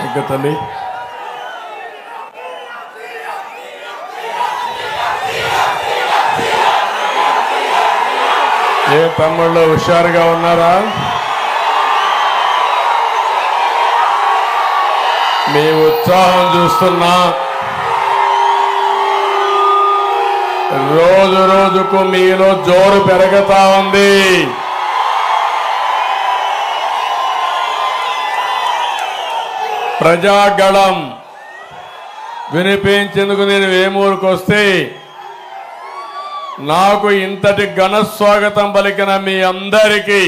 ఇంకా తల్లి ఏ తమ్ముళ్ళు హుషారుగా ఉన్నారా? మీ ఉత్సాహం చూస్తున్నా రోజు రోజుకు మీలో జోరు పెరుగుతా ఉంది. ప్రజాగళం వినిపించేందుకు నేను వేమూరుకు వస్తే నాకు ఇంతటి ఘన స్వాగతం పలికిన మీ అందరికీ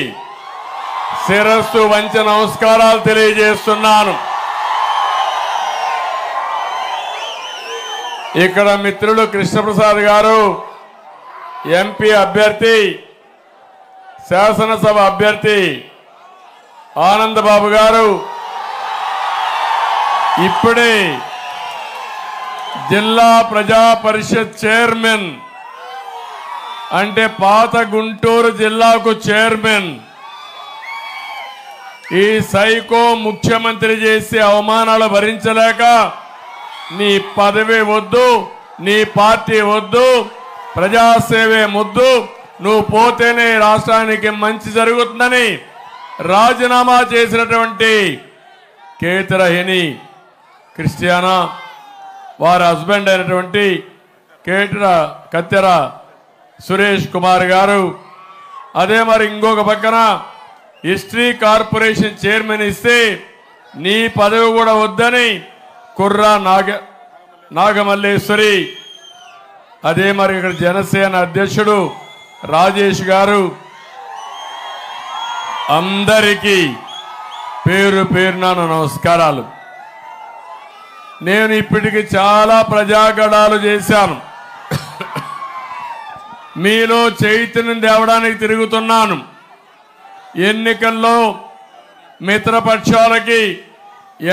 శిరస్సు వంచి నమస్కారాలు తెలియజేస్తున్నాను. ఇక్కడ మిత్రులు కృష్ణప్రసాద్ గారు ఎంపీ అభ్యర్థి, శాసనసభ అభ్యర్థి ఆనందబాబు గారు ఇప్పుడే జిల్లా ప్రజా పరిషత్ చైర్మన్, అంటే పాత గుంటూరు జిల్లాకు చైర్మన్, ఈ సైకో ముఖ్యమంత్రి చేసే అవమానాలు భరించలేక నీ పదవి వద్దు, నీ పార్టీ వద్దు, ప్రజాసేవే ముద్దు, నువ్వు పోతేనే రాష్ట్రానికి మంచి జరుగుతుందని రాజీనామా చేసినటువంటి కేతిరహిని క్రిస్టియానా వారి హస్బెండ్ అయినటువంటి కత్తెర సురేష్ కుమార్ గారు, అదే మరి ఇంకొక పక్కన హిస్టరీ కార్పొరేషన్ చైర్మన్ ఇస్తే నీ పదవి కూడా వద్దని కుర్రా నాగమల్లేశ్వరి, అదే మరి ఇక్కడ జనసేన అధ్యక్షుడు రాజేష్ గారు, అందరికీ పేరు పేరున నమస్కారాలు. నేను ఇప్పటికి చాలా ప్రజాగళాలు చేశాను, మీలో చైతన్యం తేవడానికి తిరుగుతున్నాను. ఎన్నికల్లో మిత్రపక్షాలకి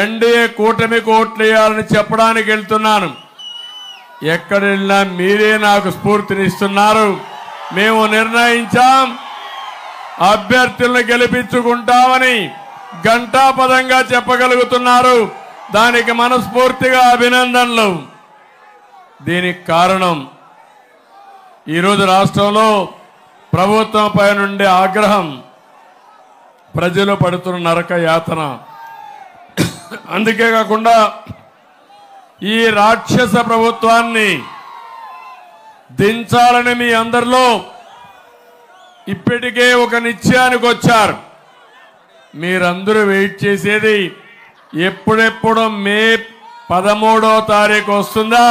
ఎన్డీఏ కూటమికి ఓట్లు వేయాలని చెప్పడానికి వెళ్తున్నాను. ఎక్కడ వెళ్ళినా మీరే నాకు స్ఫూర్తినిస్తున్నారు. మేము నిర్ణయించాం, అభ్యర్థులను గెలిపించుకుంటామని ఘంటాపదంగా చెప్పగలుగుతున్నారు. దానికి మనస్ఫూర్తిగా అభినందనలు. దీనికి కారణం ఈరోజు రాష్ట్రంలో ప్రభుత్వంపై నుండి ఆగ్రహం, ప్రజలు పడుతున్న నరక యాతన. అందుకే కాకుండా ఈ రాక్షస ప్రభుత్వాన్ని దించాలని మీ అందరిలో ఇప్పటికే ఒక నిశ్చయానికి వచ్చారు. మీరందరూ వెయిట్ చేసేది ఎప్పుడెప్పుడు మే 13వ తారీఖు వస్తుందా,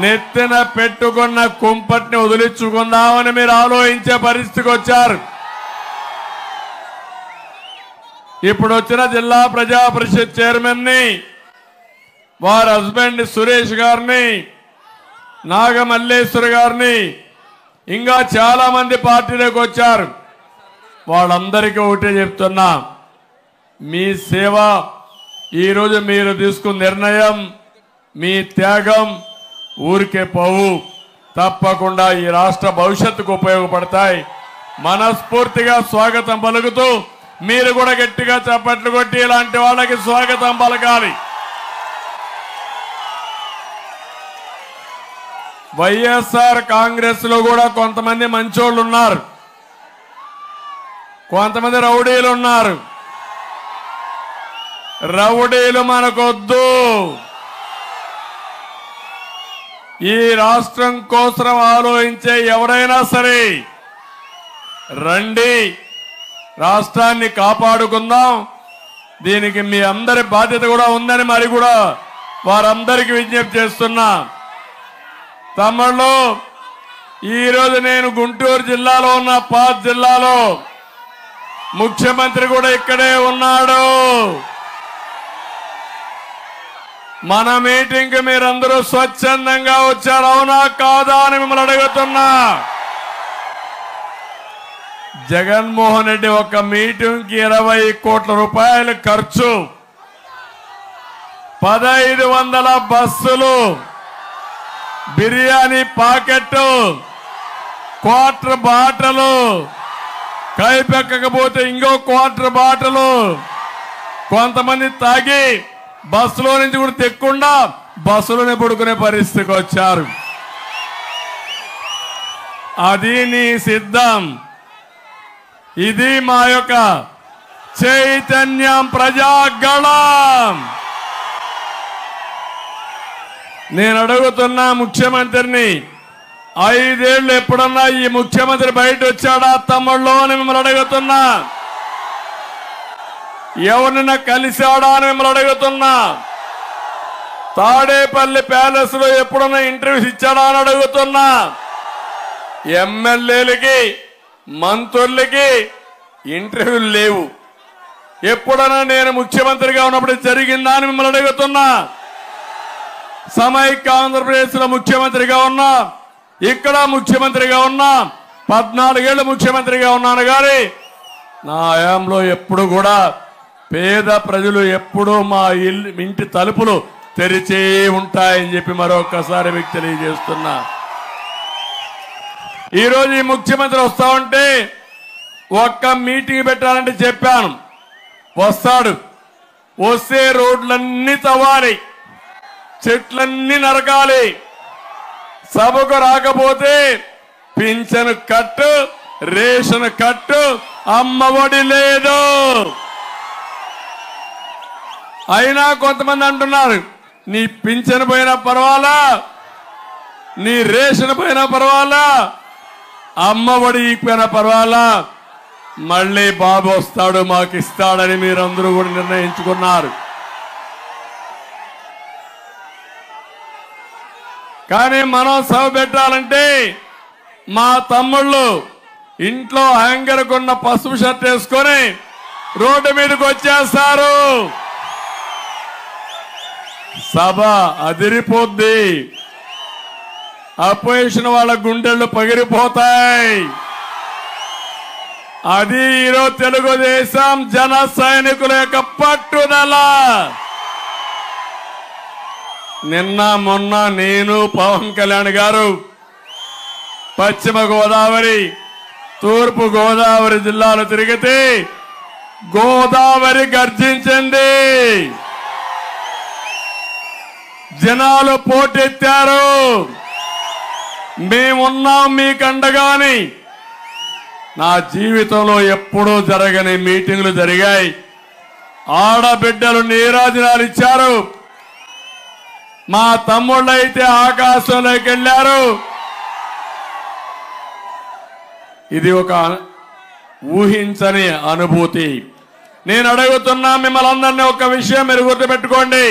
నెత్తిన పెట్టుకున్న కుంపటిని వదిలించుకుందామని మీరు ఆలోచించే పరిస్థితికి వచ్చారు. ఇప్పుడు వచ్చిన జిల్లా ప్రజా పరిషత్ చైర్మన్ ని, వారి హస్బెండ్ సురేష్ గారిని, నాగమల్లేశ్వర్ గారిని, ఇంకా చాలా మంది పార్టీలోకి వచ్చారు. వాళ్ళందరికీ ఒకటే చెప్తున్నా, మీ సేవ, ఈరోజు మీరు తీసుకున్న నిర్ణయం, మీ త్యాగం ఊరికే పోవు, తప్పకుండా ఈ రాష్ట్ర భవిష్యత్తుకు ఉపయోగపడతాయి. మనస్ఫూర్తిగా స్వాగతం పలుకుతూ మీరు కూడా గట్టిగా చప్పట్లు కొట్టి ఇలాంటి వాళ్ళకి స్వాగతం పలకాలి. వైఎస్ఆర్ కాంగ్రెస్ లో కూడా కొంతమంది మంచోళ్ళు ఉన్నారు, కొంతమంది రౌడీలు ఉన్నారు. రౌడీలు మనకొద్దు. ఈ రాష్ట్రం కోసం ఆలోచించే ఎవరైనా సరే రండి, రాష్ట్రాన్ని కాపాడుకుందాం. దీనికి మీ అందరి బాధ్యత కూడా ఉందని మరి కూడా వారందరికీ విజ్ఞప్తి చేస్తున్నా. తమ్ముళ్ళు, ఈరోజు నేను గుంటూరు జిల్లాలో ఉన్న పాత్ జిల్లాలో, ముఖ్యమంత్రి కూడా ఇక్కడే ఉన్నాడు. మన మీటింగ్ కి మీరందరూ స్వచ్ఛందంగా వచ్చారు, అవునా కాదా అని మిమ్మల్ని అడుగుతున్నా. జగన్మోహన్ రెడ్డి ఒక మీటింగ్ కి 20 కోట్ల రూపాయలు ఖర్చు, 1500 బస్సులు, బిర్యానీ పాకెట్, క్వార్టర్ బాటలు, కైపెక్కకపోతే ఇంకో క్వార్టర్ బాటలు కొంతమంది తాగి బస్సులో నుంచి కూడా తెక్కకుండా బస్సులోనే పడుకునే పరిస్థితికి వచ్చారు. అది నీ సిద్ధం. ఇది మా యొక్క చైతన్యం ప్రజాగళం. నేను అడుగుతున్నా ముఖ్యమంత్రిని, 5 ఏళ్ళు ఎప్పుడన్నా ఈ ముఖ్యమంత్రి బయట వచ్చాడా తమ్ముళ్ళు అని మిమ్మల్ని అడుగుతున్నా. ఎవరినైనా కలిశాడా అని మిమ్మల్ని అడుగుతున్నా. తాడేపల్లి ప్యాలెస్ లో ఎప్పుడన్నా ఇంటర్వ్యూస్ ఇచ్చాడా అని అడుగుతున్నా. ఎమ్మెల్యేలకి మంత్రులకి ఇంటర్వ్యూలు లేవు. ఎప్పుడన్నా నేను ముఖ్యమంత్రిగా ఉన్నప్పుడు జరిగిందా అని మిమ్మల్ని అడుగుతున్నా. సమైక్య ఆంధ్రప్రదేశ్ లో ముఖ్యమంత్రిగా ఉన్నా, ఇక్కడ ముఖ్యమంత్రిగా ఉన్నా, 14 ఏళ్ళు ముఖ్యమంత్రిగా ఉన్నాను. కానీ నా హయాంలో ఎప్పుడు కూడా పేద ప్రజలు ఎప్పుడూ మా ఇంటి తలుపులు తెరిచే ఉంటాయని చెప్పి మరొకసారి మీకు తెలియజేస్తున్నా. ఈరోజు ఈ ముఖ్యమంత్రి వస్తా ఉంటే ఒక్క మీటింగ్ పెట్టాలంటే చెప్పాను. వస్తాడు, వస్తే రోడ్లన్నీ తవ్వాలి, చెట్లన్నీ నరకాలి, సభకు రాకపోతే పింఛను కట్టు, రేషన్ కట్టు, అమ్మఒడి లేదు. అయినా కొంతమంది అంటున్నారు నీ పింఛను పోయినా పర్వాలా, నీ రేషన్ పోయినా పర్వాలా, అమ్మఒడి పోయినా పర్వాలా, మళ్ళీ బాబు వస్తాడు మాకు ఇస్తాడని మీరందరూ కూడా నిర్ణయించుకున్నారు. కానీ మనం సభ పెట్టాలంటే మా తమ్ముళ్ళు ఇంట్లో హ్యాంగర్ కొన్న పసుపు షర్ట్ వేసుకొని రోడ్డు మీదకి వచ్చేస్తారు. సభ అదిరిపోద్ది. అపోజిషన్ వాళ్ళ గుండెళ్ళు పగిలిపోతాయి. అది ఈరోజు తెలుగుదేశం జన సైనికుల యొక్క పట్టుదల. నిన్న మొన్న నేను పవన్ కళ్యాణ్ గారు పశ్చిమ గోదావరి, తూర్పు గోదావరి జిల్లాలు తిరిగితే గోదావరి గర్జించింది. జనాలు పోటెత్తారు. మేమున్నాం మీకండగాని. నా జీవితంలో ఎప్పుడూ జరగని మీటింగులు జరిగాయి. ఆడబిడ్డలు నీరాజనాలు ఇచ్చారు. మా తమ్ముళ్ళైతే ఆకాశంలోకి వెళ్ళారు. ఇది ఒక ఊహించని అనుభూతి. నేను అడుగుతున్నా మిమ్మల్ని అందరినీ ఒక విషయం మీరు గుర్తుపెట్టుకోండి.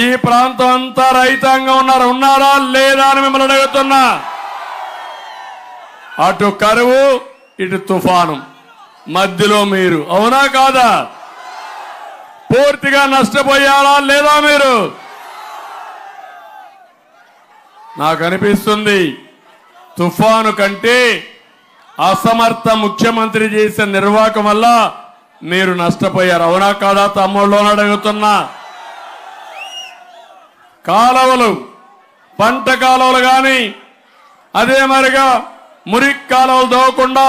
ఈ ప్రాంతం అంతా రైతాంగం ఉన్నారా లేదా అని మిమ్మల్ని అడుగుతున్నా. అటు కరువు, ఇటు తుఫాను, మధ్యలో మీరు. అవునా కాదా? పూర్తిగా నష్టపోయారా లేదా మీరు? నాకు అనిపిస్తుంది తుఫాను కంటే అసమర్థ ముఖ్యమంత్రి చేసిన నిర్వాహకం వల్ల మీరు నష్టపోయారు. అవునా కాదా తమ్ముళ్ళు అని అడుగుతున్నా. కాలువలు, పంట కాలువలు కానీ అదే మరిగా మురికి కాలువలు దోవకుండా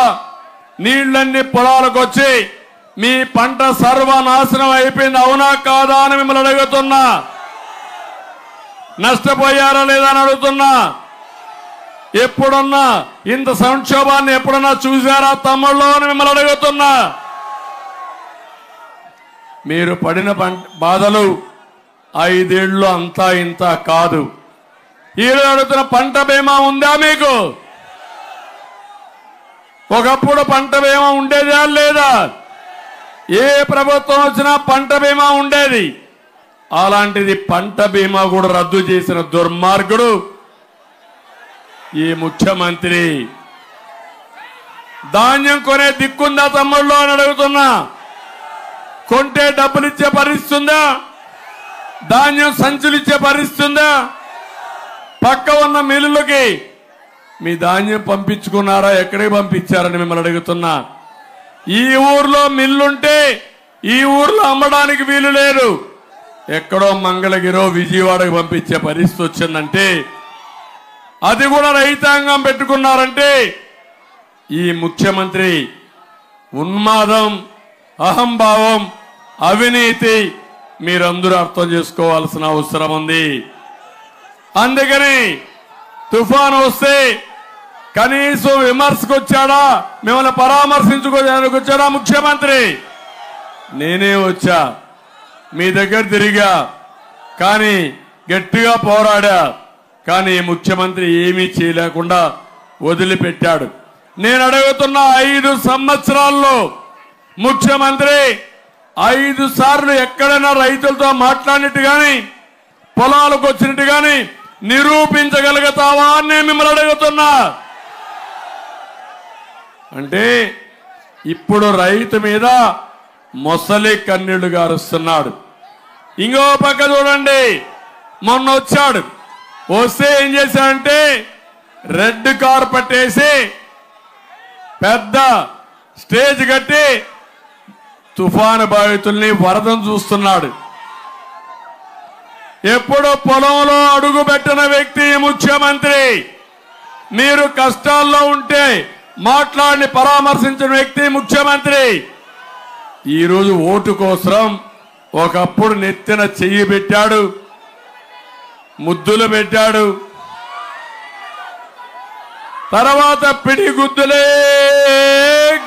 నీళ్లన్నీ పొలాలకు వచ్చి మీ పంట సర్వనాశనం అయిపోయింది. అవునా కాదా అని మిమ్మల్ని అడుగుతున్నా. నష్టపోయారా లేదా అని అడుగుతున్నా. ఎప్పుడన్నా ఇంత సంక్షోభాన్ని ఎప్పుడన్నా చూసారా తమ్ముళ్ళు అని మిమ్మల్ని అడుగుతున్నా. మీరు పడిన బాధలు 5 ఏళ్ళు అంతా ఇంత కాదు. ఈరోజు అడుగుతున్న పంట బీమా ఉందా మీకు? ఒకప్పుడు పంట బీమా ఉండేదా లేదా? ఏ ప్రభుత్వం వచ్చినా పంట బీమా ఉండేది. అలాంటిది పంట బీమా కూడా రద్దు చేసిన దుర్మార్గుడు ఈ ముఖ్యమంత్రి. ధాన్యం కొనే దిక్కుందా తమ్ముళ్ళు అని అడుగుతున్నా. కొంటే డబ్బులు ఇచ్చే పరిస్థితి ఉందా? ధాన్యం సంచులు ఇచ్చే పరిస్థితి ఉందా? పక్క ఉన్న మిల్లులకి మీ ధాన్యం పంపించుకున్నారా? ఎక్కడికి పంపించారని మిమ్మల్ని అడుగుతున్నా. ఈ ఊర్లో మిల్లుంటే ఈ ఊర్లో అమ్మడానికి వీలు లేదు. ఎక్కడో మంగళగిరో విజయవాడకు పంపించే పరిస్థితి వచ్చిందంటే, అది కూడా రైతాంగం పెట్టుకున్నారంటే ఈ ముఖ్యమంత్రి ఉన్మాదం, అహంభావం, అవినీతి మీరందరూ అర్థం చేసుకోవాల్సిన అవసరం ఉంది. అందుకని తుఫాను వస్తే కనీసం విమర్శకు వచ్చాడా, మిమ్మల్ని పరామర్శించుకోవడానికి వచ్చాడా ముఖ్యమంత్రి? నేనే వచ్చా, మీ దగ్గర తిరిగా, కానీ గట్టిగా పోరాడా. కానీ ముఖ్యమంత్రి ఏమీ చేయలేకుండా వదిలిపెట్టాడు. నేను అడుగుతున్న 5 సంవత్సరాల్లో ముఖ్యమంత్రి 5 సార్లు ఎక్కడైనా రైతులతో మాట్లాడినట్టు గాని, పొలాలకు వచ్చినట్టు గాని నిరూపించగలుగుతావా అని నేను మిమ్మల్ని అడుగుతున్నా. అంటే ఇప్పుడు రైతు మీద మొసలి కన్నీళ్లు గారుస్తున్నాడు. ఇంకో పక్క చూడండి, మొన్న వచ్చాడు, వస్తే ఏం చేశాడంటే రెడ్ కార్పెట్ వేసి పెద్ద స్టేజ్ కట్టి తుఫాను బాధితుల్ని వరదను చూస్తున్నాడు. ఎప్పుడు పొలంలో అడుగు పెట్టిన వ్యక్తి ముఖ్యమంత్రి. మీరు కష్టాల్లో ఉంటే మాట్లాడి పరామర్శించిన వ్యక్తి ముఖ్యమంత్రి. ఈరోజు ఓటు కోసం ఒకప్పుడు నెత్తిన చెయ్యి పెట్టాడు, ముద్దులు పెట్టాడు, తర్వాత పిడి గుద్దులే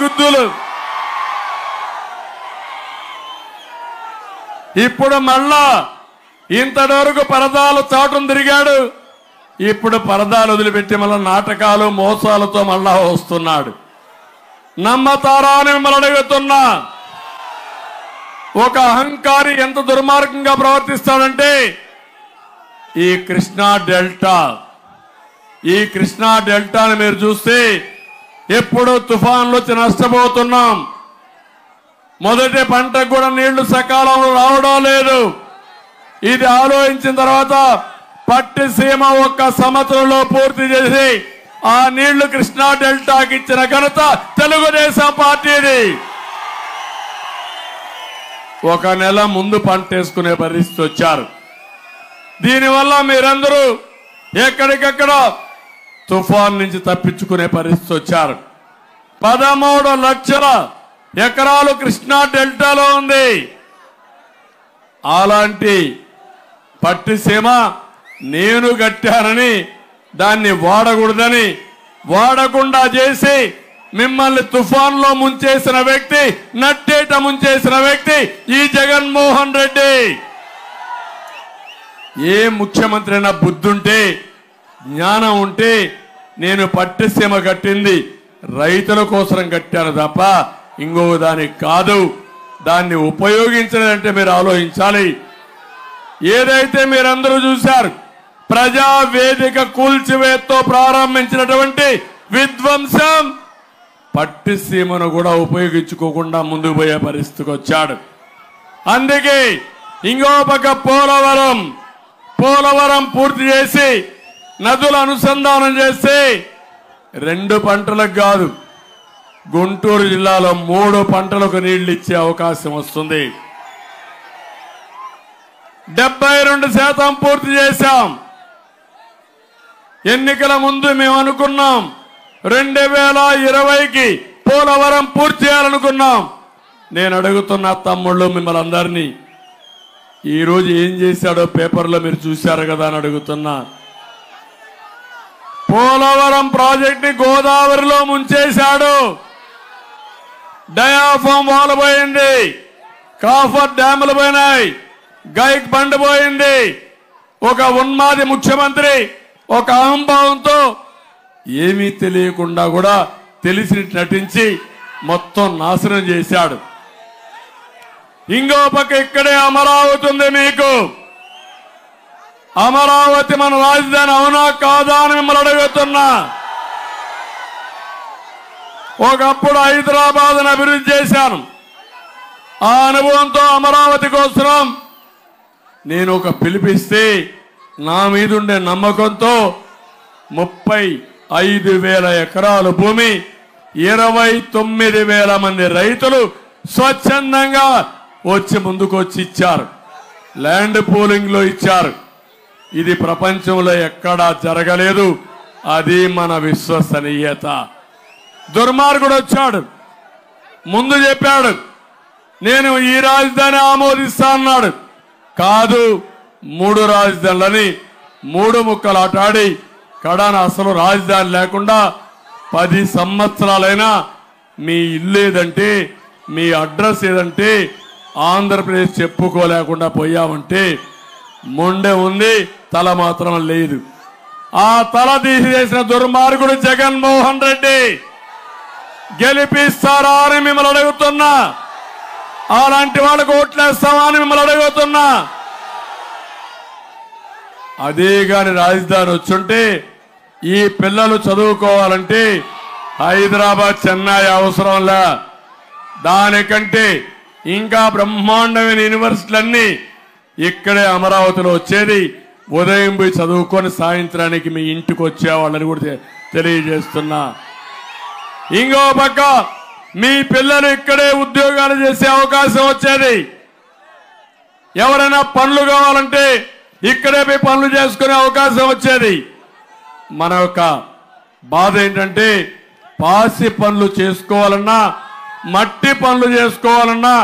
గుద్దులు. ఇప్పుడు మళ్ళా ఇంతవరకు పరదాలు చాటును తిరిగాడు, ఇప్పుడు పరదాలు వదిలిపెట్టి మళ్ళా నాటకాలు మోసాలతో మళ్ళా వస్తున్నాడు. నమ్మతారా అని మిమ్మల్ని అడుగుతున్నా. ఒక అహంకారి ఎంత దుర్మార్గంగా ప్రవర్తిస్తాడంటే ఈ కృష్ణా డెల్టాని మీరు చూస్తే ఎప్పుడు తుఫాన్లు వచ్చి నష్టపోతున్నాం. మొదటి పంటకు కూడా నీళ్లు సకాలంలో రావడం లేదు. ఇది ఆలోచించిన తర్వాత పట్టిసీమ 1 సంవత్సరంలో పూర్తి చేసి ఆ నీళ్లు కృష్ణా డెల్టాకి ఇచ్చిన ఘనత తెలుగుదేశం పార్టీది. 1 నెల ముందు పంట వేసుకునే పరిస్థితి వచ్చారు. దీనివల్ల మీరందరూ ఎక్కడికక్కడ తుఫాన్ నుంచి తప్పించుకునే పరిస్థితి వచ్చారు. 13 లక్షల ఎకరాలు కృష్ణా డెల్టాలో ఉంది. అలాంటి పట్టిసీమ నేను కట్టానని దాన్ని వాడకూడదని, వాడకుండా చేసి మిమ్మల్ని తుఫాన్లో ముంచేసిన వ్యక్తి, నట్టేట ముంచేసిన వ్యక్తి ఈ జగన్మోహన్ రెడ్డి. ఏ ముఖ్యమంత్రి అయినా బుద్ధుంటే, జ్ఞానం ఉంటే, నేను పట్టిసీమ కట్టింది రైతుల కోసం కట్టాను తప్ప ఇంకో దానికి కాదు, దాన్ని ఉపయోగించలేదంటే మీరు ఆలోచించాలి. ఏదైతే మీరందరూ చూశారు, ప్రజా వేదిక కూల్చివేతతో ప్రారంభించినటువంటి విధ్వంసం పట్టిసీమను కూడా ఉపయోగించుకోకుండా ముందుకు పోయే పరిస్థితికి వచ్చాడు. అందుకే ఇంకో పక్క పోలవరం పూర్తి చేసి నదుల అనుసంధానం చేస్తే 2 పంటలకు కాదు, గుంటూరు జిల్లాలో 3 పంటలకు నీళ్లు ఇచ్చే అవకాశం వస్తుంది. 72% పూర్తి చేశాం. ఎన్నికల ముందు మేము అనుకున్నాం 2020కి పోలవరం పూర్తి చేయాలనుకున్నాం. నేను అడుగుతున్న తమ్ముళ్ళు మిమ్మల్ని అందరినీ, ఈరోజు ఏం చేశాడో పేపర్లో మీరు చూశారు కదా అని అడుగుతున్నా. పోలవరం ప్రాజెక్ట్ ని గోదావరిలో ముంచేశాడు. డయాఫామ్ వాల్ పోయింది, కాఫర్ డ్యాములు పోయినాయి, గైక్ బండ్ పోయింది. ఒక ఉన్మాది ముఖ్యమంత్రి ఒక అహంభావంతో ఏమీ తెలియకుండా కూడా తెలిసినట్టు నటించి మొత్తం నాశనం చేశాడు. ఇంకో పక్క ఇక్కడే అమరావతి ఉంది. మీకు అమరావతి మన రాజధాని అవునా కాదా అని మిమ్మల్ని అడుగుతున్నా. ఒకప్పుడు హైదరాబాద్ను అభివృద్ధి చేశాను. ఆ అనుభవంతో అమరావతి కోసం నేను ఒక పిలిపిస్తే నా మీదుండే నమ్మకంతో 35,000 ఎకరాల భూమి, 29,000 మంది రైతులు స్వచ్ఛందంగా వచ్చి ముందుకు వచ్చి ఇచ్చారు. ల్యాండ్ పూలింగ్ లో ఇచ్చారు. ఇది ప్రపంచంలో ఎక్కడా జరగలేదు. అది మన విశ్వసనీయత. దుర్మార్గుడు వచ్చాడు, ముందు చెప్పాడు నేను ఈ రాజధాని ఆమోదిస్తా అన్నాడు. కాదు 3 రాజధానులని 3 ముక్కలు ఆటాడి కడాన అసలు రాజధాని లేకుండా 10 సంవత్సరాలైనా మీ ఇల్లు ఏదంటే మీ అడ్రస్ ఏదంటే ఆంధ్రప్రదేశ్ చెప్పుకోలేకుండా పోయామంటే మొండె ఉంది, తల మాత్రం లేదు. ఆ తల తీసేసిన దుర్మార్గుడు జగన్మోహన్ రెడ్డి గెలిపిస్తారా అని మిమ్మల్ని అడుగుతున్నా. అలాంటి వాళ్ళకు ఓట్లేస్తామా అని మిమ్మల్ని అడుగుతున్నా. అదే గాని రాజధాని వచ్చుంటే ఈ పిల్లలు చదువుకోవాలంటే హైదరాబాద్ చెన్నై అవసరంలా, దానికంటే ఇంకా బ్రహ్మాండమైన యూనివర్సిటీలన్నీ ఇక్కడే అమరావతిలో వచ్చేది. ఉదయం పోయి చదువుకొని సాయంత్రానికి మీ ఇంటికి వచ్చేవాళ్ళని కూడా తెలియజేస్తున్నా. ఇంకో పక్క మీ పిల్లలు ఇక్కడే ఉద్యోగాలు చేసే అవకాశం వచ్చేది. ఎవరైనా పనులు కావాలంటే ఇక్కడే పోయి పనులు చేసుకునే అవకాశం వచ్చేది. మన యొక్క బాధ ఏంటంటే పాసి పనులు చేసుకోవాలన్నా, మట్టి పనులు చేసుకోవాలన్నా,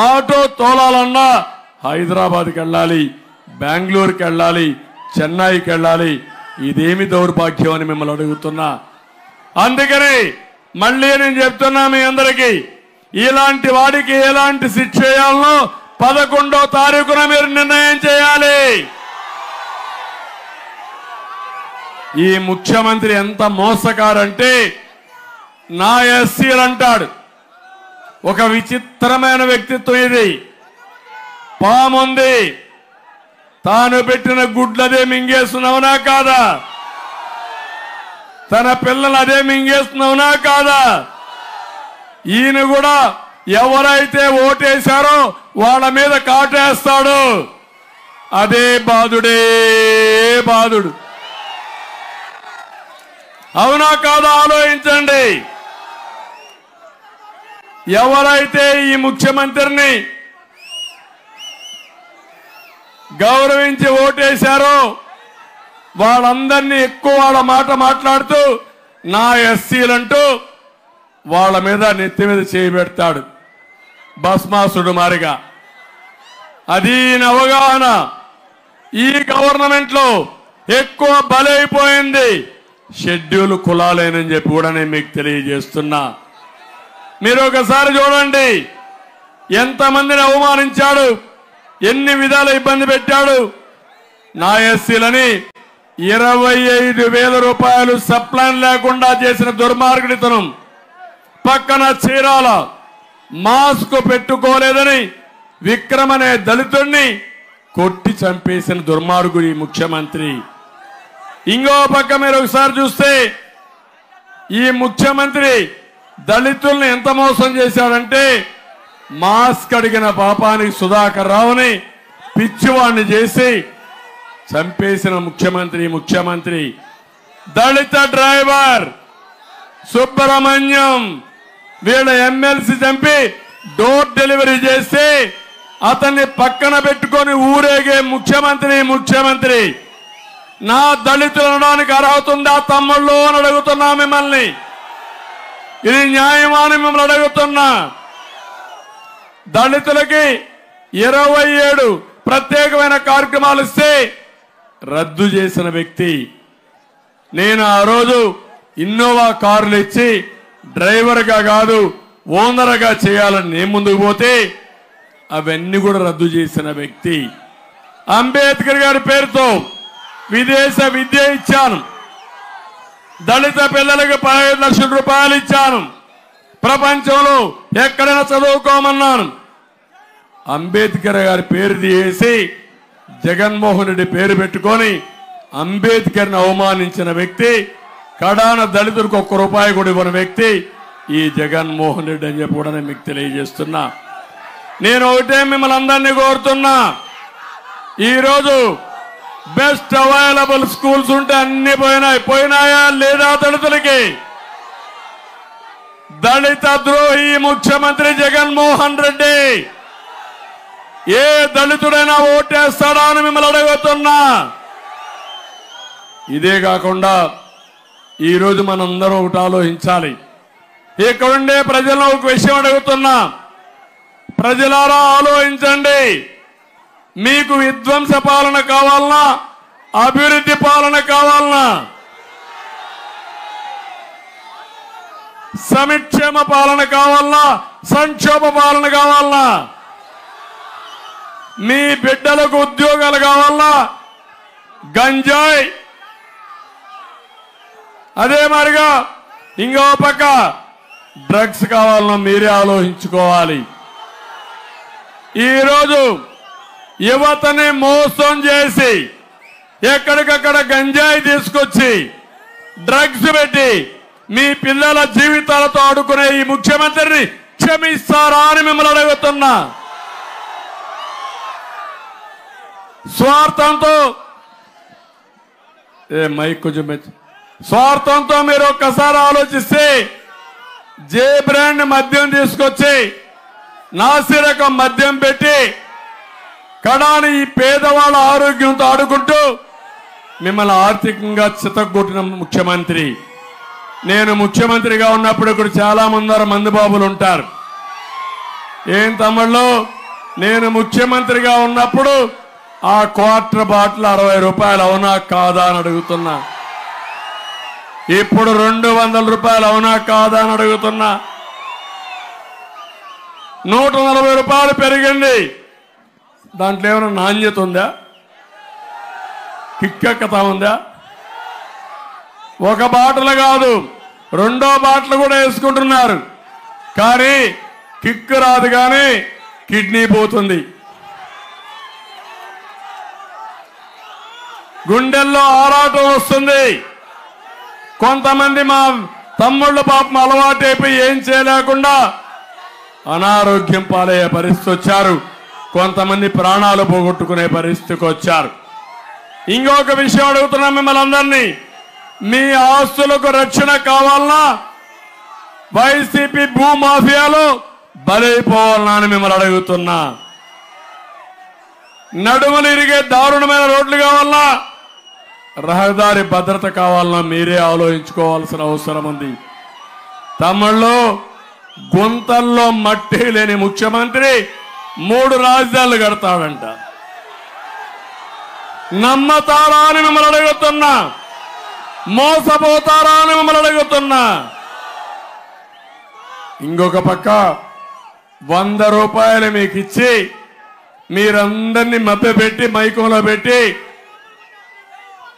ఆటో తోలాలన్నా హైదరాబాద్కి వెళ్ళాలి, బెంగళూరుకి వెళ్ళాలి, చెన్నైకి వెళ్ళాలి. ఇదేమి దౌర్భాగ్యం అని మిమ్మల్ని అడుగుతున్నా. అందుకని మళ్ళీ నేను చెప్తున్నా మీ అందరికీ, ఇలాంటి వాడికి ఎలాంటి శిక్ష చేయాలనో 11వ తారీఖున మీరు నిర్ణయం చేయాలి. ఈ ముఖ్యమంత్రి ఎంత మోసకారంటే నా ఎస్సీలు అంటాడు. ఒక విచిత్రమైన వ్యక్తిత్వం ఇది. పాముంది, తాను పెట్టిన గుడ్లదే మింగేస్తున్నావునా కాదా? తన పిల్లలు అదే మింగేస్తున్నావునా కాదా? ఈయన కూడా ఎవరైతే ఓటేశారో వాళ్ళ మీద కాటేస్తాడు. అదే బాధుడే బాధుడు. అవునా కాదా ఆలోచించండి. ఎవరైతే ఈ ముఖ్యమంత్రిని గౌరవించి ఓటేశారో వాళ్ళందరినీ ఎక్కువ వాళ్ళ మాట మాట్లాడుతూ నా ఎస్సీలంటూ వాళ్ళ మీద నెత్తి మీద చేయబెడతాడు భస్మాసుడు మారిగా. అది అవగాహన. ఈ గవర్నమెంట్ లో ఎక్కువ బలైపోయింది షెడ్యూల్ కులాలేనని చెప్పి కూడా నేను మీకు తెలియజేస్తున్నా. మీరు ఒకసారి చూడండి ఎంతమందిని అవమానించాడు, ఎన్ని విధాల ఇబ్బంది పెట్టాడు. నా ఎస్సీలని 25,000 రూపాయలు సప్లైన్ లేకుండా చేసిన దుర్మార్గుడితనం. పక్కన చీరాల మాస్క్ పెట్టుకోలేదని విక్రమ్ అనే దళితుడిని కొట్టి చంపేసిన దుర్మార్గుడి ముఖ్యమంత్రి. ఇంకో పక్క మీరు ఒకసారి చూస్తే ఈ ముఖ్యమంత్రి దళితుల్ని ఎంత మోసం చేశాడంటే మాస్క్ అడిగిన పాపానికి సుధాకర్ రావుని పిచ్చివాణ్ణి చేసి చంపేసిన ముఖ్యమంత్రి. దళిత డ్రైవర్ సుబ్రహ్మణ్యం వీళ్ళ ఎమ్మెల్సీ చంపి డోర్ డెలివరీ చేసి అతన్ని పక్కన పెట్టుకొని ఊరేగే ముఖ్యమంత్రి. నా దళితులు అనడానికి అర్హత ఉందా తమ్ముళ్ళు అని అడుగుతున్నా మిమ్మల్ని. ఇది న్యాయమా అని మిమ్మల్ని అడుగుతున్నా. దళితులకి 27 ప్రత్యేకమైన కార్యక్రమాలు ఇస్తే రద్దు చేసిన వ్యక్తి. నేను ఆ రోజు ఇన్నోవా కార్లు ఇచ్చి డ్రైవర్గా కాదు ఓనర్గా చేయాలని నేను ముందుకు పోతే అవన్నీ కూడా రద్దు చేసిన వ్యక్తి. అంబేద్కర్ గారి పేరుతో విదేశ విద్య ఇచ్చాను. దళిత పిల్లలకు 15 లక్షల రూపాయలు ఇచ్చాను. ప్రపంచంలో ఎక్కడైనా చదువుకోమన్నాను. అంబేద్కర్ గారి పేరు తీసి జగన్మోహన్ రెడ్డి పేరు పెట్టుకొని అంబేద్కర్ని అవమానించిన వ్యక్తి, కడాన దళితులకు 1 రూపాయి కూడా ఇవ్వని వ్యక్తి ఈ జగన్మోహన్ రెడ్డి అని చెప్పి కూడా నేను మీకు తెలియజేస్తున్నా. నేను ఒకటే మిమ్మల్ని అందరినీ కోరుతున్నా, ఈరోజు బెస్ట్ అవైలబుల్ స్కూల్స్ ఉంటే అన్ని పోయినాయా లేదా? దళితులకి దళిత ద్రోహి ముఖ్యమంత్రి జగన్మోహన్ రెడ్డి ఏ దళితుడైనా ఓటేస్తాడా అని మిమ్మల్ని అడుగుతున్నా. ఇదే కాకుండా ఈరోజు మనందరం ఒకటి ఆలోచించాలి. ఇక్కడుండే ప్రజలను ఒక విషయం అడుగుతున్నా, ప్రజలారా ఆలోచించండి. మీకు విధ్వంస పాలన కావాలనా, అభివృద్ధి పాలన కావాలనా, సంక్షేమ పాలన కావాలనా, సంక్షోభ పాలన కావాలనా, మీ బిడ్డలకు ఉద్యోగాలు కావాలనా, గంజాయి అదే మరిగా ఇంకో పక్క డ్రగ్స్ కావాలన్నా మీరే ఆలోచించుకోవాలి. ఈరోజు యువతని మోసం చేసి ఎక్కడికక్కడ గంజాయి తీసుకొచ్చి డ్రగ్స్ పెట్టి మీ పిల్లల జీవితాలతో ఆడుకునే ఈ ముఖ్యమంత్రిని క్షమిస్తారా అని మిమ్మల్ని అడుగుతున్నా. స్వార్థంతో స్వార్థంతో మీరు ఒక్కసారి ఆలోచిస్తే జే బ్రాండ్ మద్యం తీసుకొచ్చి నాసిరకం మద్యం పెట్టి కడాని ఈ పేదవాళ్ళ ఆరోగ్యంతో ఆడుకుంటూ మిమ్మల్ని ఆర్థికంగా చితగొట్టిన ముఖ్యమంత్రి. నేను ముఖ్యమంత్రిగా ఉన్నప్పుడు ఇక్కడ చాలా మంది బాబులు ఉంటారు. ఏం తమ్ముళ్ళు, నేను ముఖ్యమంత్రిగా ఉన్నప్పుడు ఆ క్వార్టర్ బాటిల్ 60 రూపాయలు అవునా కాదా అని అడుగుతున్నా. ఇప్పుడు 200 రూపాయలు అవునా కాదా అని అడుగుతున్నా. 140 రూపాయలు పెరిగింది. దాంట్లో ఏమైనా నాణ్యత ఉందా, కిక్కెక్కతా ఉందా? ఒక బాటలు కాదు, 2వ బాటలు కూడా వేసుకుంటున్నారు. కానీ కిక్కు రాదు, కానీ కిడ్నీ పోతుంది. గుండెల్లో ఆరాటం వస్తుంది. కొంతమంది మా తమ్ముళ్ళు పాపం అలవాటు అయిపోయి ఏం చేయలేకుండా అనారోగ్యం పాలయ్యే పరిస్థితి వచ్చారు. కొంతమంది ప్రాణాలు పోగొట్టుకునే పరిస్థితికి వచ్చారు. ఇంకొక విషయం అడుగుతున్నాం మిమ్మల్ని అందరినీ, మీ ఆస్తులకు రక్షణ కావాలన్నా, వైసీపీ భూమాఫియాలో బలైపోవాలన్నా అని మిమ్మల్ని అడుగుతున్నా. నడుమలు ఇరిగే దారుణమైన రోడ్లు కావాలన్నా, రహదారి భద్రత కావాలన్నా మీరే ఆలోచించుకోవాల్సిన అవసరం ఉంది. తమిళ్లో గుంతల్లో మట్టి లేని ముఖ్యమంత్రి 3 రాజధానులు కడతాడంట. నమ్మతారా అని మిమ్మల్ని అడుగుతున్నా, మోసపోతారా అని మిమ్మల్ని అడుగుతున్నా. ఇంకొక పక్క 100 రూపాయలు మీకు ఇచ్చి మీరందరినీ మభ్యపెట్టి మైకంలో పెట్టి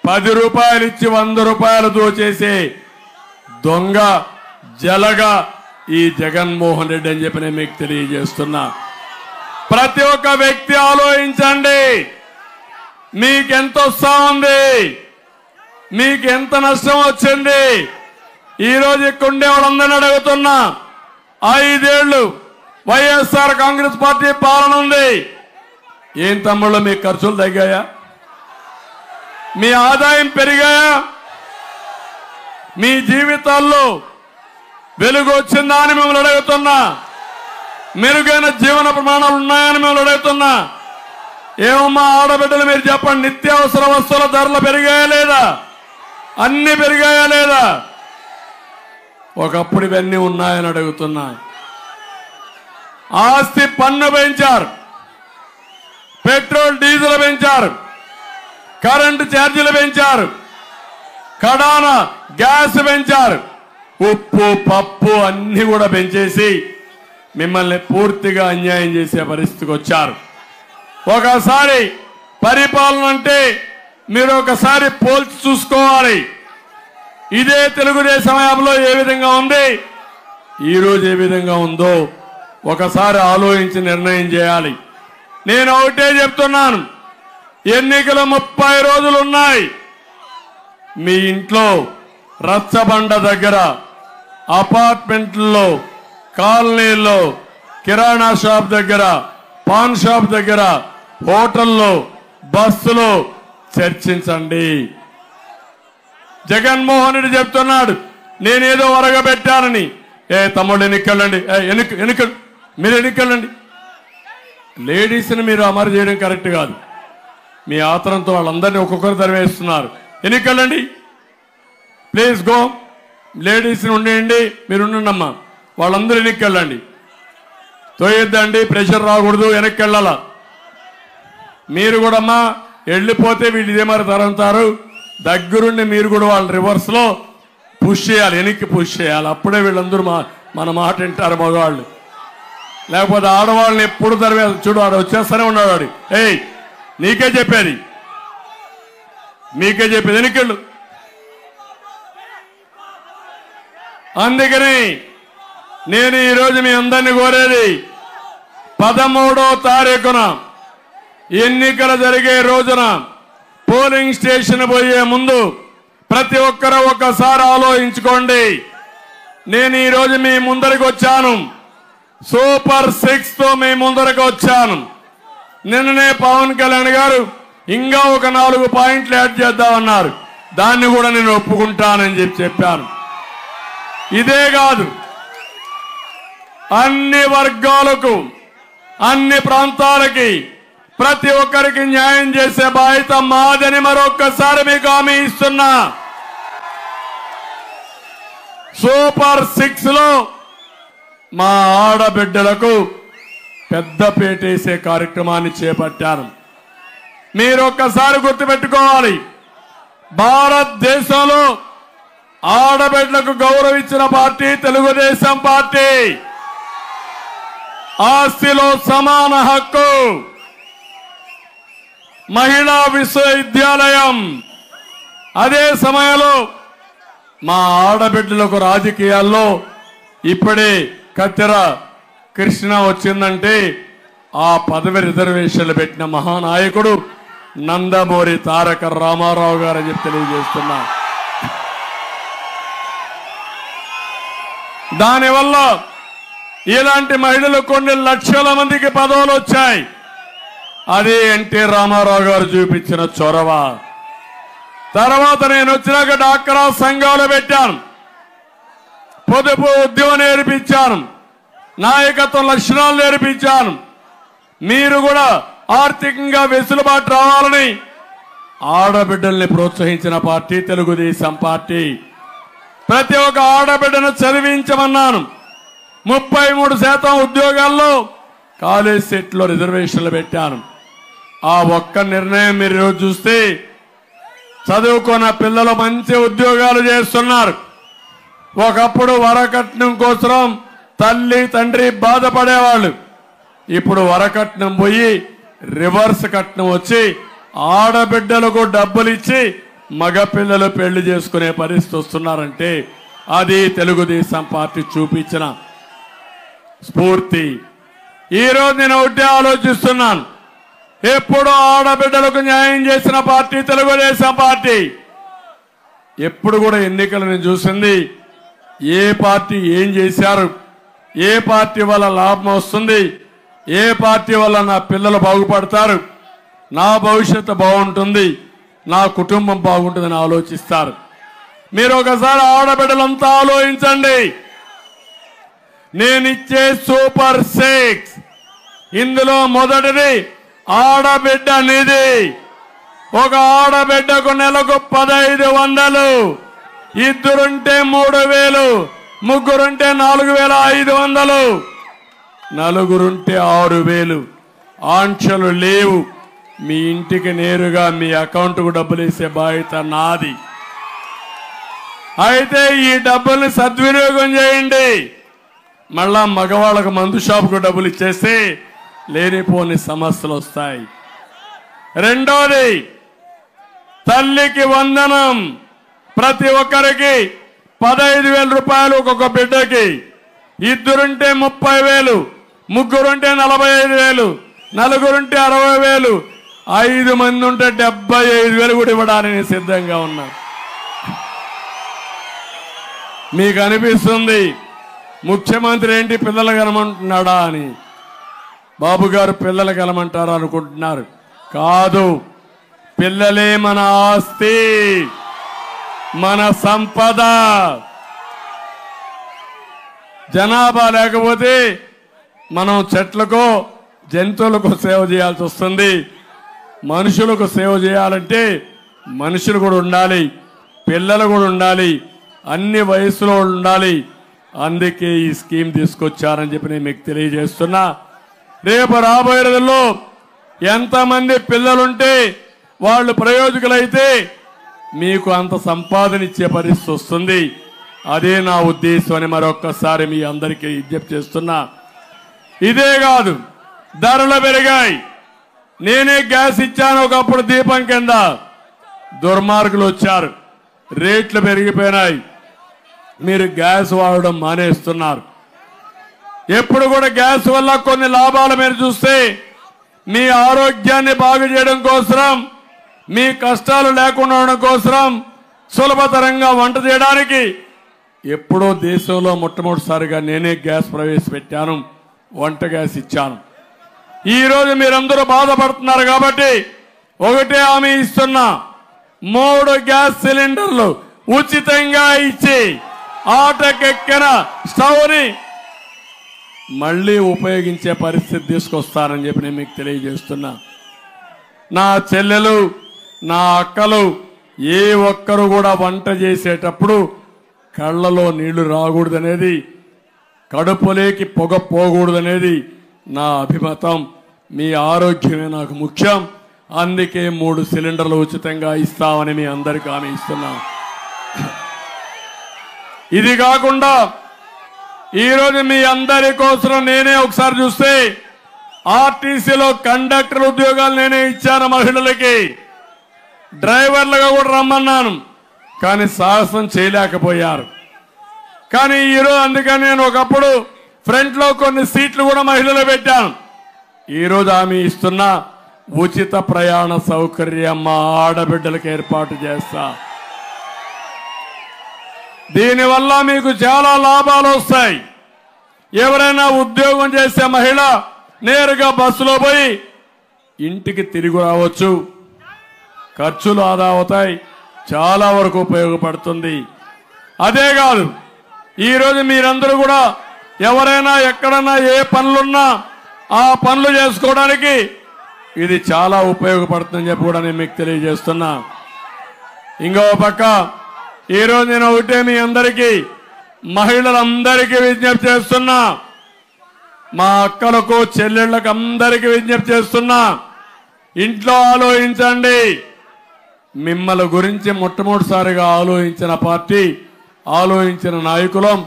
10 రూపాయలు ఇచ్చి 100 రూపాయలు దోచేసే దొంగ జలగా ఈ జగన్మోహన్ రెడ్డి అని చెప్పి నేను మీకు తెలియజేస్తున్నా. ప్రతి ఒక్క వ్యక్తి ఆలోచించండి, మీకెంత వస్తా ఉంది, మీకెంత నష్టం వచ్చింది. ఈరోజు ఇక్కడ ఉండే వాళ్ళందరినీ అడుగుతున్నా, 5 ఏళ్లు వైఎస్ఆర్ కాంగ్రెస్ పార్టీ పాలన ఉంది. ఏం తమ్ముళ్ళు మీ ఖర్చులు తగ్గాయా? మీ ఆదాయం పెరిగాయా? మీ జీవితాల్లో వెలుగు వచ్చిందా అని మిమ్మల్ని అడుగుతున్నా. మెరుగైన జీవన ప్రమాణాలు ఉన్నాయని మిమ్మల్ని అడుగుతున్నా. ఏమమ్మా ఆడబిడ్డలు మీరు చెప్పండి, నిత్యావసర వస్తువుల ధరలు పెరిగాయా లేదా? అన్ని పెరిగాయా లేదా? ఒకప్పుడు ఇవన్నీ ఉన్నాయని అడుగుతున్నా. ఆస్తి పన్ను పెంచారు, పెట్రోల్ డీజిల్ పెంచారు, కరెంటు ఛార్జీలు పెంచారు, కడాన గ్యాస్ పెంచారు, ఉప్పు పప్పు అన్ని కూడా పెంచేసి మిమ్మల్ని పూర్తిగా అన్యాయం చేసే పరిస్థితికి వచ్చారు. ఒకసారి పరిపాలన అంటే మీరు ఒకసారి పోల్చి చూసుకోవాలి. ఇదే తెలుగుదేశం హయాంలో ఏ విధంగా ఉంది, ఈరోజు ఏ విధంగా ఉందో ఒకసారి ఆలోచించి నిర్ణయం చేయాలి. నేను ఒకటే చెప్తున్నాను, ఎన్నికలు 30 రోజులు ఉన్నాయి. మీ ఇంట్లో రచ్చబండ దగ్గర, అపార్ట్మెంట్లో, కాలనీల్లో, కిరాణా షాప్ దగ్గర, పాన్ షాప్ దగ్గర, హోటల్లో, బస్సులో చర్చించండి. జగన్మోహన్ రెడ్డి చెప్తున్నాడు నేనేదో వరగబెట్టానని. తమ్ముడు ఎన్నికెళ్ళండి, మీరు ఎన్నికెళ్ళండి. లేడీస్ని మీరు అమరు చేయడం కరెక్ట్ కాదు. మీ ఆత్రంతో వాళ్ళందరినీ ఒక్కొక్కరు తరివేస్తున్నారు. ఎన్నికెళ్ళండి, ప్లీజ్ గో. లేడీస్ని ఉండేయండి, మీరు ఉండండి అమ్మా. వాళ్ళందరూ వెనక్కి వెళ్ళండి. తోయొద్దండి, ప్రెషర్ రాకూడదు, వెనక్కి వెళ్ళాల. మీరు కూడా అమ్మా వెళ్ళిపోతే వీళ్ళు ఇదే మరి తరంతారు. దగ్గరుండి మీరు కూడా వాళ్ళ రివర్స్లో పుష్ చేయాలి, వెనక్కి పుష్ చేయాలి. అప్పుడే వీళ్ళందరూ మన మాట వింటారు మగవాళ్ళు. లేకపోతే ఆడవాళ్ళని ఎప్పుడు తరివేది. చూడు ఆడ వచ్చేస్తూనే ఉన్నాడు వాడు. ఏయ్ నీకే చెప్పేది, వెనకెళ్ళు. అందుకని నేను ఈరోజు మీ అందరినీ కోరేది 13వ తారీఖున ఎన్నికలు జరిగే రోజున పోలింగ్ స్టేషన్ పోయే ముందు ప్రతి ఒక్కరూ ఒక్కసారి ఆలోచించుకోండి. నేను ఈరోజు మీ ముందరికి వచ్చాను, సూపర్ 6 తో మీ ముందరికి వచ్చాను. నిన్ననే పవన్ కళ్యాణ్ గారు ఇంకా ఒక 4 పాయింట్లు యాడ్ చేద్దామన్నారు. దాన్ని కూడా నేను ఒప్పుకుంటానని చెప్పాను. ఇదే కాదు, అన్ని వర్గాలకు, అన్ని ప్రాంతాలకి, ప్రతి ఒక్కరికి న్యాయం చేసే బాధ్యత మాదని మరొక్కసారి మీకు హామీ ఇస్తున్నా. సూపర్ 6 లో మా ఆడబిడ్డలకు పెద్ద పేటేసే కార్యక్రమాన్ని చేపట్టాను. మీరు ఒక్కసారి గుర్తుపెట్టుకోవాలి, భారతదేశంలో ఆడబిడ్డలకు గౌరవించిన పార్టీ తెలుగుదేశం పార్టీ. ఆస్తిలో సమాన హక్కు, మహిళా విశ్వవిద్యాలయం. అదే సమయంలో మా ఆడబిడ్డలకు రాజకీయాల్లో ఇప్పుడే కత్తెర కృష్ణ వచ్చిందంటే ఆ పదవి రిజర్వేషన్లు పెట్టిన మహానాయకుడు నందమూరి తారక రామారావు గారు అని చెప్పి తెలియజేస్తున్నా. దానివల్ల ఇలాంటి మహిళలు కొన్ని లక్షల మందికి పదవులు వచ్చాయి. అది ఎన్టీ రామారావు గారు చూపించిన చొరవ. తర్వాత నేను వచ్చినాక డాక్రా సంఘాలు పెట్టాను, పొదుపు ఉద్యమం నేర్పించాను, నాయకత్వ లక్షణాలు నేర్పించాను. మీరు కూడా ఆర్థికంగా వెసులుబాటు రావాలని ఆడబిడ్డల్ని ప్రోత్సహించిన పార్టీ తెలుగుదేశం పార్టీ. ప్రతి ఒక్క ఆడబిడ్డను చదివించమన్నాను. 33% ఉద్యోగాల్లో కాలేజ్ సెట్లో రిజర్వేషన్లు పెట్టాను. ఆ ఒక్క నిర్ణయం మీరు ఈరోజు చూస్తే చదువుకున్న పిల్లలు మంచి ఉద్యోగాలు చేస్తున్నారు. ఒకప్పుడు వరకట్నం కోసం తల్లి తండ్రి బాధపడేవాళ్ళు. ఇప్పుడు వరకట్నం పోయి రివర్స్ కట్నం వచ్చి ఆడబిడ్డలకు డబ్బులు ఇచ్చి మగపిల్లలు పెళ్లి చేసుకునే పరిస్థితి వస్తున్నారంటే అది తెలుగుదేశం పార్టీ చూపించిన స్ఫూర్తి. ఈరోజు నేను ఒకటే ఆలోచిస్తున్నాను, ఎప్పుడు ఆడబిడ్డలకు న్యాయం చేసిన పార్టీ తెలుగుదేశం పార్టీ. ఎప్పుడు కూడా ఎన్నికలను చూసింది ఏ పార్టీ ఏం చేశారు, ఏ పార్టీ వల్ల లాభం వస్తుంది, ఏ పార్టీ వల్ల నా పిల్లలు బాగుపడతారు, నా భవిష్యత్తు బాగుంటుంది, నా కుటుంబం బాగుంటుందని ఆలోచిస్తారు. మీరు ఒకసారి ఆడబిడ్డలంతా ఆలోచించండి. నేనిచ్చే సూపర్ 6 ఇందులో మొదటిది ఆడబిడ్డ నిధి. ఒక ఆడబిడ్డకు నెలకు 1500, ఇద్దరుంటే 3000, ముగ్గురుంటే 4500, నలుగురుంటే 6000. ఆంక్షలు లేవు. మీ ఇంటికి నేరుగా మీ అకౌంట్కు డబ్బులు వేసే బాధ్యత నాది. అయితే ఈ డబ్బుల్ని సద్వినియోగం చేయండి. మళ్ళా మగవాళ్ళకు మందు షాపుకు డబ్బులు ఇచ్చేస్తే లేనిపోని సమస్యలు వస్తాయి. రెండోది తల్లికి వందనం. ప్రతి ఒక్కరికి 15,000 రూపాయలు ఒక్కొక్క బిడ్డకి. ఇద్దరుంటే 30,000, ముగ్గురుంటే 45,000, నలుగురుంటే 60,000, 5 మంది ఉంటే 75,000 కూడా ఇవ్వడానికి సిద్ధంగా ఉన్నా. మీకు అనిపిస్తుంది ముఖ్యమంత్రి ఏంటి పిల్లలు కనమంటున్నాడా అని. బాబు గారు పిల్లలు కనమంటారా అనుకుంటున్నారు. కాదు, పిల్లలే మన ఆస్తి, మన సంపద. జనాభా లేకపోతే మనం చెట్లకో జంతువులకు సేవ చేయాల్సి వస్తుంది. మనుషులకు సేవ చేయాలంటే మనుషులు కూడా ఉండాలి, పిల్లలు కూడా ఉండాలి, అన్ని వయసులో ఉండాలి. అందుకే ఈ స్కీమ్ తీసుకొచ్చారని చెప్పి నేను మీకు తెలియజేస్తున్నా. రేపు రాబోయే రోజుల్లో ఎంతమంది పిల్లలుంటే వాళ్ళు ప్రయోజకులైతే మీకు అంత సంపాదన ఇచ్చే పరిస్థితి వస్తుంది. అదే నా ఉద్దేశం అని మరొక్కసారి మీ అందరికీ విజ్ఞప్తి చేస్తున్నా. ఇదే కాదు, ధరలు పెరిగాయి. నేనే గ్యాస్ ఇచ్చాను ఒకప్పుడు దీపం కింద. దుర్మార్గులు వచ్చారు, రేట్లు పెరిగిపోయినాయి, మీరు గ్యాస్ వాడడం మానేస్తున్నారు. ఎప్పుడు కూడా గ్యాస్ వల్ల కొన్ని లాభాలు మీరు చూస్తే మీ ఆరోగ్యాన్ని బాగు చేయడం కోసం, మీ కష్టాలు లేకుండా ఉండడం కోసం, సులభతరంగా వంట చేయడానికి ఎప్పుడో దేశంలో మొట్టమొదటిసారిగా నేనే గ్యాస్ ప్రవేశపెట్టాను, వంట గ్యాస్ ఇచ్చాను. ఈరోజు మీరందరూ బాధపడుతున్నారు కాబట్టి ఒకటే హామీ ఇస్తున్నా, 3 గ్యాస్ సిలిండర్లు ఉచితంగా ఇచ్చి ఆటకెక్కిన స్టవ్ని మళ్ళీ ఉపయోగించే పరిస్థితి తీసుకొస్తానని చెప్పి నేను మీకు తెలియజేస్తున్నా. నా చెల్లెలు, నా అక్కలు ఏ ఒక్కరు కూడా వంట చేసేటప్పుడు కళ్ళలో నీళ్లు రాకూడదనేది, కడుపులోకి పొగ పోకూడదనేది నా అభిమతం. మీ ఆరోగ్యమే నాకు ముఖ్యం. అందుకే 3 సిలిండర్లు ఉచితంగా ఇస్తామని మీ అందరికీ హామీ ఇస్తున్నా. ఇది కాకుండా ఈరోజు మీ అందరి కోసం నేనే ఒకసారి చూస్తే ఆర్టీసీలో కండక్టర్ ఉద్యోగాలు నేనే ఇచ్చాను మహిళలకి. డ్రైవర్లుగా కూడా రమ్మన్నాను, కానీ సాహసం చేయలేకపోయారు. కానీ ఈరోజు అందుకని నేను ఒకప్పుడు ఫ్రంట్ లో కొన్ని సీట్లు కూడా మహిళలు పెట్టాను. ఈరోజు హామీ ఇస్తున్నా, ఉచిత ప్రయాణ సౌకర్యం మా ఆడబిడ్డలకు ఏర్పాటు చేస్తా. దీనివల్ల మీకు చాలా లాభాలు వస్తాయి. ఎవరైనా ఉద్యోగం చేసే మహిళ నేరుగా బస్సులో పోయి ఇంటికి తిరిగి రావచ్చు, ఖర్చులు ఆదా అవుతాయి, చాలా వరకు ఉపయోగపడుతుంది. అదే కాదు, ఈరోజు మీరందరూ కూడా ఎవరైనా ఎక్కడన్నా ఏ పనులున్నా ఆ పనులు చేసుకోవడానికి ఇది చాలా ఉపయోగపడుతుందని చెప్పి కూడా నేను మీకు తెలియజేస్తున్నా. ఇంకో పక్క ఈరోజు నేను ఒకటే మీ అందరికీ, మహిళలందరికీ విజ్ఞప్తి చేస్తున్నా, మా అక్కలకు చెల్లెళ్లకు అందరికీ విజ్ఞప్తి చేస్తున్నా, ఇంట్లో ఆలోచించండి. మిమ్మల్ని గురించి మొట్టమొదటిసారిగా ఆలోచించిన పార్టీ, ఆలోచించిన నాయకులం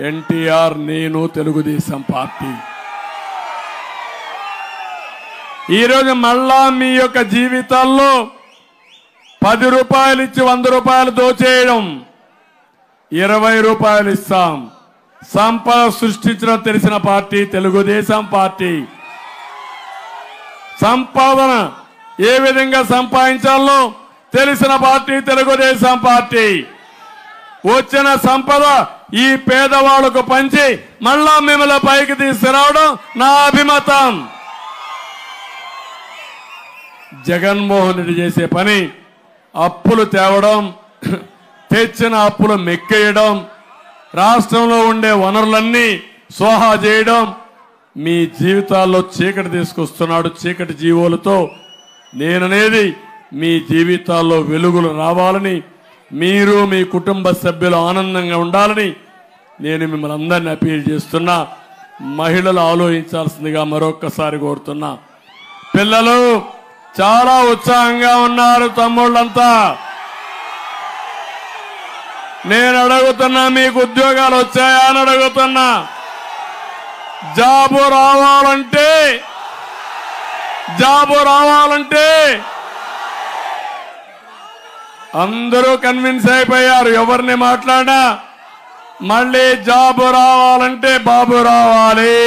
ఎన్టీఆర్, నేను, తెలుగుదేశం పార్టీ. ఈరోజు మళ్ళా మీ యొక్క జీవితాల్లో 10 రూపాయలు ఇచ్చి 100 రూపాయలు దోచేయడం, 20 రూపాయలు ఇస్తాం. సంపద సృష్టించడం తెలిసిన పార్టీ తెలుగుదేశం పార్టీ. సంపాదన ఏ విధంగా సంపాదించాలో తెలిసిన పార్టీ తెలుగుదేశం పార్టీ. వచ్చిన సంపద ఈ పేదవాళ్లకు పంచి మళ్ళా మిమ్మల్ని పైకి తీసుకురావడం నా అభిమతం. జగన్మోహన్ రెడ్డి చేసే పని అప్పులు తేవడం, తెచ్చిన అప్పులు మెక్కేయడం, రాష్ట్రంలో ఉండే వనరులన్నీ స్వాహా చేయడం, మీ జీవితాల్లో చీకటి తీసుకొస్తున్నాడు. చీకటి జీవోలతో నేననేది మీ జీవితాల్లో వెలుగులు రావాలని, మీరు మీ కుటుంబ సభ్యులు ఆనందంగా ఉండాలని నేను మిమ్మల్ని అందరినీ అపీల్ చేస్తున్నా. మహిళలు ఆలోచించాల్సిందిగా మరొక్కసారి కోరుతున్నా. పిల్లలు చాలా ఉత్సాహంగా ఉన్నారు, తమ్ముళ్ళంతా. నేను అడుగుతున్నా, మీకు ఉద్యోగాలు వచ్చాయా అని అడుగుతున్నా. జాబు రావాలంటే అందరూ కన్విన్స్ అయిపోయారు. ఎవరిని మాట్లాడినా మళ్ళీ జాబు రావాలంటే బాబు రావాలి.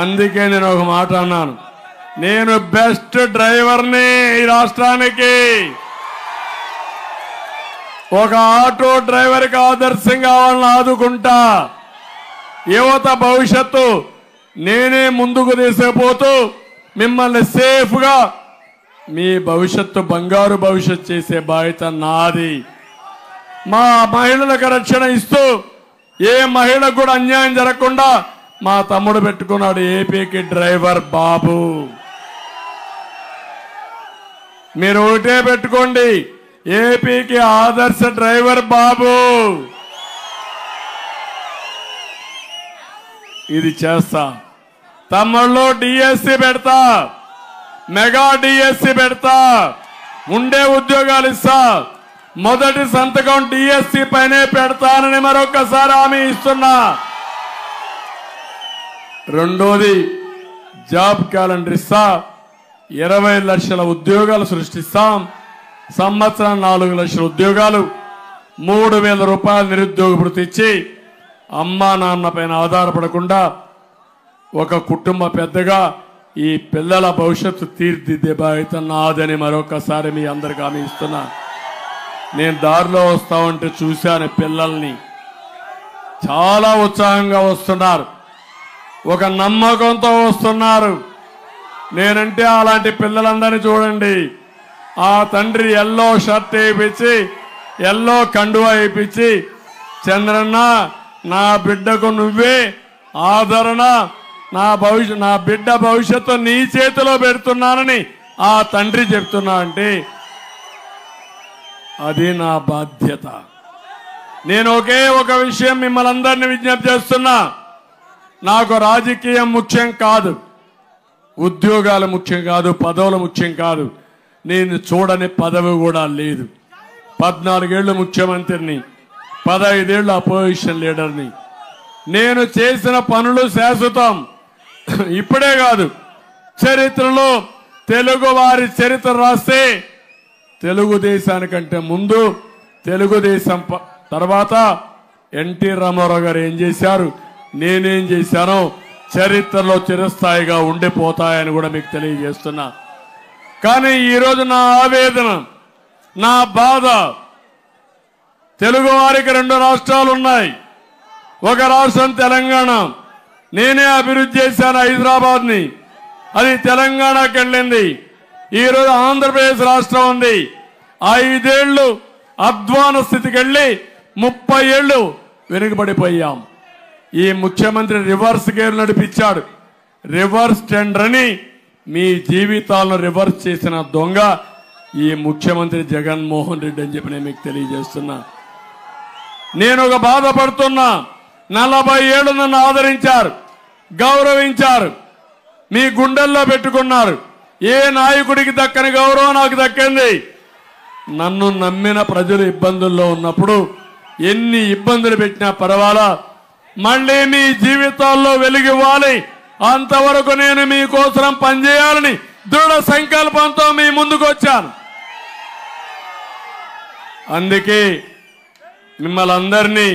అందుకే నేను ఒక మాట అన్నాను, నేను బెస్ట్ డ్రైవర్ని ఈ రాష్ట్రానికి. ఒక ఆటో డ్రైవర్కి ఆదర్శంగా వాళ్ళని ఆదుకుంటా. యువత భవిష్యత్తు నేనే ముందుకు తీసుకుపోతూ మిమ్మల్ని సేఫ్గా మీ భవిష్యత్తు బంగారు భవిష్యత్తు చేసే బాధ్యత నాది. మా మహిళలకు రక్షణ ఇస్తూ ఏ మహిళకు కూడా అన్యాయం జరగకుండా మా తమ్ముడు పెట్టుకున్నాడు ఏపీకి డ్రైవర్ బాబు. మీరు ఒకటే పెట్టుకోండి, ఏపీకి ఆదర్శ డ్రైవర్ బాబు. ఇది చేస్తా. తమ్ముళ్ళు డిఎస్సి పెడతా, మెగా డిఎస్సి పెడతా, ఉండే ఉద్యోగాలు ఇస్తా. మొదటి సంతకం డిఎస్సి పైనే పెడతానని మరొకసారి హామీ ఇస్తున్నా. రెండోది జాబ్ క్యాలెండర్ ఇస్తా. 20 లక్షల ఉద్యోగాలు సృష్టిస్తాం. సంవత్సరం 4 లక్షల ఉద్యోగాలు, 3,000 రూపాయలు నిరుద్యోగ భృతి ఇచ్చి అమ్మా నాన్న పైన ఆధారపడకుండా ఒక కుటుంబ పెద్దగా ఈ పిల్లల భవిష్యత్తు తీర్చిదిద్దే బాధ్యత నాదని మరొకసారి మీ అందరికీ హామీ ఇస్తున్నా. నేను దారిలో వస్తా ఉంటే చూశాను పిల్లల్ని, చాలా ఉత్సాహంగా వస్తున్నారు, ఒక నమ్మకంతో వస్తున్నారు. నేనంటే అలాంటి పిల్లలందరినీ చూడండి. ఆ తండ్రి ఎల్లో షర్ట్ వేయించి, ఎల్లో కండువా వేయించి, చంద్రన్న నా బిడ్డకు నువ్వే ఆదరణ, నా బిడ్డ భవిష్యత్తు నీ చేతిలో పెడుతున్నానని ఆ తండ్రి చెప్తున్నా అంటే అది నా బాధ్యత. నేను ఒకే ఒక విషయం మిమ్మల్ని అందరినీ విజ్ఞప్తి చేస్తున్నా. నాకు రాజకీయం ముఖ్యం కాదు, ఉద్యోగాలు ముఖ్యం కాదు, పదవులు ముఖ్యం కాదు. నేను చూడని పదవి కూడా లేదు. 14 ఏళ్ళు ముఖ్యమంత్రిని, 15 ఏళ్ళు అపోజిషన్ లీడర్ని. నేను చేసిన పనులు శాశ్వతం. ఇప్పుడే కాదు, చరిత్రలో తెలుగు వారి చరిత్ర రాస్తే తెలుగుదేశానికంటే ముందు, తెలుగుదేశం తర్వాత ఎన్టీ రామారావు గారు ఏం చేశారు, నేనేం చేశానో చరిత్రలో చిరస్థాయిగా ఉండిపోతాయని కూడా మీకు తెలియజేస్తున్నా. కానీ ఈరోజు నా ఆవేదన, నా బాధ, తెలుగు వారికి 2 రాష్ట్రాలు ఉన్నాయి. ఒక రాష్ట్రం తెలంగాణ. నేనే అభివృద్ధి చేశాను హైదరాబాద్ని, అది తెలంగాణకి వెళ్ళింది. ఈరోజు ఆంధ్రప్రదేశ్ రాష్ట్రం ఉంది. 5 ఏళ్లు అధ్వాన స్థితికి వెళ్ళి 30 ఏళ్లు వెనుకబడిపోయాం. ఈ ముఖ్యమంత్రి రివర్స్ గేర్ నడిపించాడు. రివర్స్ టెండర్ అని మీ జీవితాలను రివర్స్ చేసిన దొంగ ఈ ముఖ్యమంత్రి జగన్మోహన్ రెడ్డి అని చెప్పి నేను మీకు తెలియజేస్తున్నా. నేను ఒక బాధపడుతున్నా. 40 ఏళ్లు నన్ను ఆదరించారు, గౌరవించారు, మీ గుండెల్లో పెట్టుకున్నారు. ఏ నాయకుడికి దక్కని గౌరవం నాకు దక్కింది. నన్ను నమ్మిన ప్రజలు ఇబ్బందుల్లో ఉన్నప్పుడు ఎన్ని ఇబ్బందులు పెట్టినా పర్వాలా, మళ్ళీ మీ జీవితాల్లో వెలుగివ్వాలి, అంతవరకు నేను మీకోసం పనిచేయాలని దృఢ సంకల్పంతో మీ ముందుకు వచ్చాను. అందుకే మిమ్మల్ని అందరినీ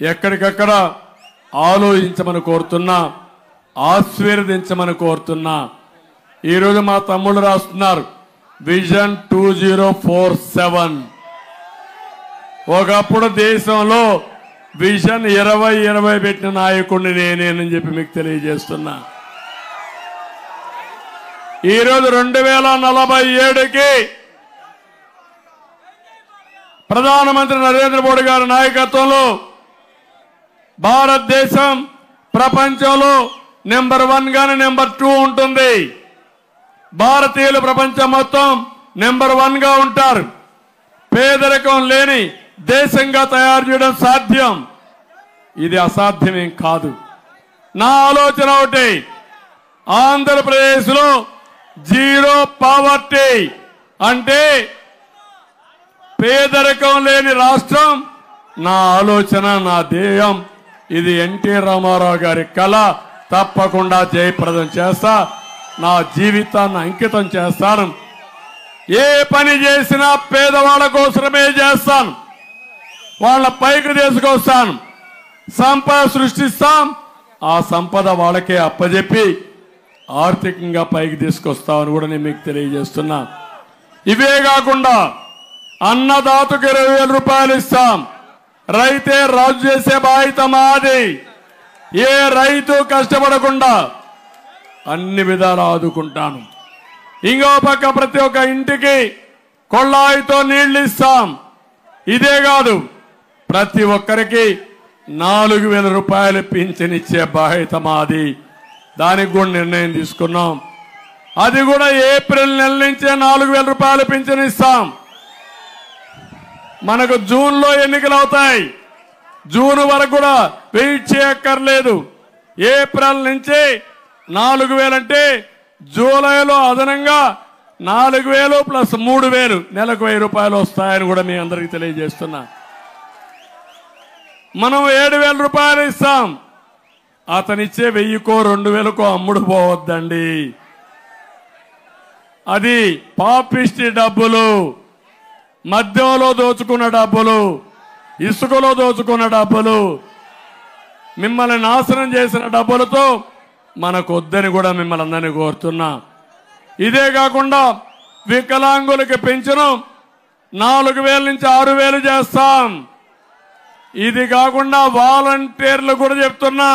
ఎక్కడికక్కడ ఆలోచించమని కోరుతున్నా, ఆశీర్వదించమని కోరుతున్నా. ఈరోజు మా తమ్ముళ్ళు రాస్తున్నారు విజన్ 2047. ఒకప్పుడు దేశంలో విజన్ 2020 పెట్టిన నాయకుడిని నేనేనని చెప్పి మీకు తెలియజేస్తున్నా. ఈరోజు 2047కి ప్రధానమంత్రి నరేంద్ర మోడీ గారి నాయకత్వంలో భారతదేశం ప్రపంచంలో నెంబర్ 1 గాని నెంబర్ 2 ఉంటుంది. భారతీయులు ప్రపంచం మొత్తం నెంబర్ 1 గా ఉంటారు. పేదరికం లేని దేశంగా తయారు చేయడం సాధ్యం. ఇది అసాధ్యమేం కాదు. నా ఆలోచన ఒకటి, ఆంధ్రప్రదేశ్ లో 0 పావర్టీ అంటే పేదరికం లేని రాష్ట్రం నా ఆలోచన, నా ధ్యేయం. ఇది ఎన్టీ రామారావు గారి కళ. తప్పకుండా జయప్రదం చేస్తా. నా జీవితాన్ని అంకితం చేస్తాను. ఏ పని చేసినా పేదవాళ్ళ కోసమే చేస్తాను. వాళ్ళ పైకి తీసుకొస్తాను. సంపద సృష్టిస్తాం. ఆ సంపద వాళ్ళకే అప్పజెప్పి ఆర్థికంగా పైకి తీసుకొస్తామని కూడా నేను మీకు తెలియజేస్తున్నా. ఇవే కాకుండా అన్నదాతకు 20,000 రూపాయలు ఇస్తాం. రైతే రాజు చేసే బాధ్యత మాది. ఏ రైతు కష్టపడకుండా అన్ని విధాలు ఆదుకుంటాను. ఇంకో పక్క ప్రతి ఒక్క ఇంటికి కొళ్ళాయితో నీళ్లు ఇస్తాం. ఇదే కాదు, ప్రతి ఒక్కరికి 4,000 రూపాయలు పింఛన్ ఇచ్చే బాధ్యత మాది. దానికి కూడా నిర్ణయం తీసుకున్నాం. అది కూడా ఏప్రిల్ నెల నుంచే 4,000 రూపాయలు పింఛన్ ఇస్తాం. మనకు జూన్లో ఎన్నికలు అవుతాయి. జూన్ వరకు కూడా వెయిట్ చేయక్కర్లేదు. ఏప్రిల్ నుంచి 4,000 అంటే జూలైలో అదనంగా 4,000 ప్లస్ 3,000 నెలకు 1,000 రూపాయలు వస్తాయని కూడా మీ అందరికీ తెలియజేస్తున్నా. మనం 7,000 రూపాయలు ఇస్తాం. అతనిచ్చే 1,000కో 2,000కో అమ్ముడు పోవద్దండి. అది పాపిష్టి డబ్బులు, మద్యంలో దోచుకున్న డబ్బులు, ఇసుకలో దోచుకున్న డబ్బులు, మిమ్మల్ని నాశనం చేసిన డబ్బులతో మనకొద్దని కూడా మిమ్మల్ని అందరినీ కోరుతున్నా. ఇదే కాకుండా వికలాంగులకి పెంచను 4,000 నుంచి 6,000 చేస్తాం. ఇది కాకుండా వాలంటీర్లు కూడా చెప్తున్నా,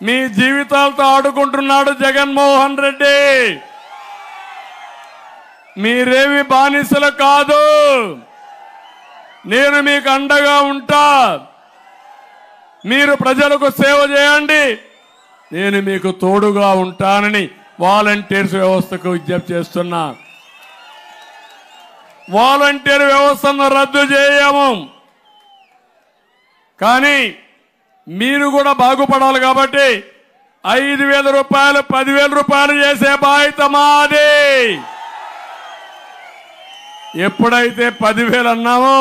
మీ జీవితాలతో ఆడుకుంటున్నాడు జగన్మోహన్ రెడ్డి. మీరేమి బానిసలు కాదు, నేను మీకు అండగా ఉంటా. మీరు ప్రజలకు సేవ చేయండి, నేను మీకు తోడుగా ఉంటానని వాలంటీర్స్ వ్యవస్థకు విజ్ఞప్తి చేస్తున్నా. వాలంటీర్ వ్యవస్థను రద్దు చేయము, కానీ మీరు కూడా బాగుపడాలి కాబట్టి 5,000 రూపాయలు 10,000 రూపాయలు చేసే బాధ్యత మాది. ఎప్పుడైతే 10,000 అన్నామో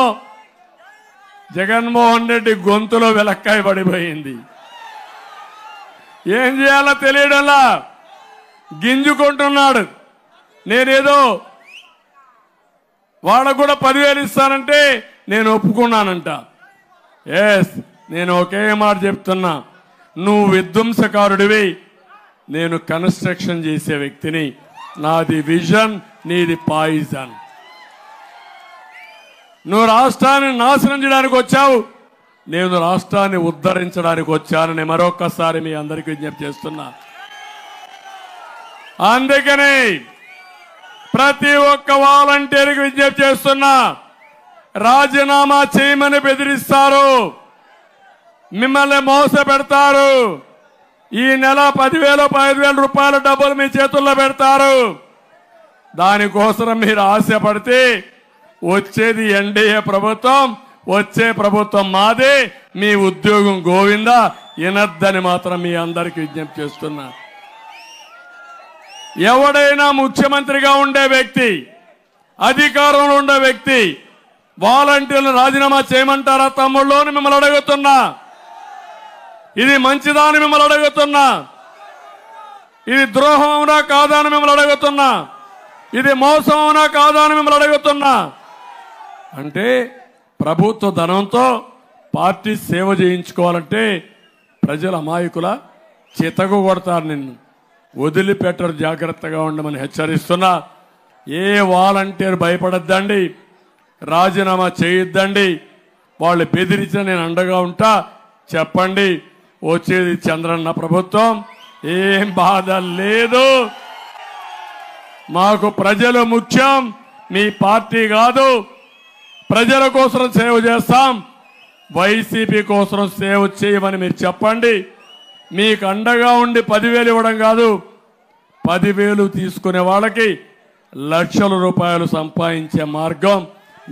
జగన్మోహన్ రెడ్డి గొంతులో వెలక్కాయ పడిపోయింది. ఏం చేయాలో తెలియడంలా గింజుకుంటున్నాడు. నేనేదో వాళ్ళకు కూడా 10,000 ఇస్తానంటే నేను ఒప్పుకున్నానంట. ఎస్, నేను ఒకే మాట చెప్తున్నా, నువ్వు విధ్వంసకారుడివి, నేను కన్స్ట్రక్షన్ చేసే వ్యక్తిని. నాది విజన్, నీది పాయిజన్. నువ్వు రాష్ట్రాన్ని నాశనం చేయడానికి వచ్చావు, నేను రాష్ట్రాన్ని ఉద్ధరించడానికి వచ్చానని మరొక్కసారి మీ అందరికీ విజ్ఞప్తి చేస్తున్నా. అందుకని ప్రతి ఒక్క వాలంటీర్కి విజ్ఞప్తి చేస్తున్నా, రాజీనామా చేయమని బెదిరిస్తారు, మిమ్మల్ని మోస పెడతారు. ఈ నెల 10,000 5,000 రూపాయల డబ్బులు మీ చేతుల్లో పెడతారు. దానికోసం మీరు ఆశపడితే వచ్చేది ఎన్డీఏ ప్రభుత్వం, వచ్చే ప్రభుత్వం మాదే, మీ ఉద్యోగం గోవిందా వినద్దని మాత్రం మీ అందరికీ విజ్ఞప్తి చేస్తున్నా. ఎవడైనా ముఖ్యమంత్రిగా ఉండే వ్యక్తి, అధికారంలో ఉండే వ్యక్తి వాలంటీర్లు రాజీనామా చేయమంటారా తమ్ముళ్ళు అని మిమ్మల్ని అడుగుతున్నా. ఇది మంచిదా అని మిమ్మల్ని అడుగుతున్నా. ఇది ద్రోహం అవునా కాదా అని మిమ్మల్ని అడుగుతున్నా. ఇది మోసం అవునా కాదా అని మిమ్మల్ని అడుగుతున్నా. అంటే ప్రభుత్వ ధనంతో పార్టీ సేవ చేయించుకోవాలంటే ప్రజల అమాయకుల చితకు కొడతారు, నిన్ను వదిలిపెట్టరు. జాగ్రత్తగా ఉండమని హెచ్చరిస్తున్నా. ఏ వాలంటీర్ భయపడద్దండి, రాజీనామా చేయొద్దండి. వాళ్ళు బెదిరించిన నేను అండగా ఉంటా. చెప్పండి, వచ్చేది చంద్రన్న ప్రభుత్వం, ఏం బాధ లేదు. మాకు ప్రజలు ముఖ్యం, మీ పార్టీ కాదు. ప్రజల కోసం సేవ చేస్తాం, వైసీపీ కోసం సేవ చేయమని మీరు చెప్పండి. మీకు అండగా ఉండి 10,000 ఇవ్వడం కాదు, 10,000 తీసుకునే వాళ్ళకి లక్షల రూపాయలు సంపాదించే మార్గం,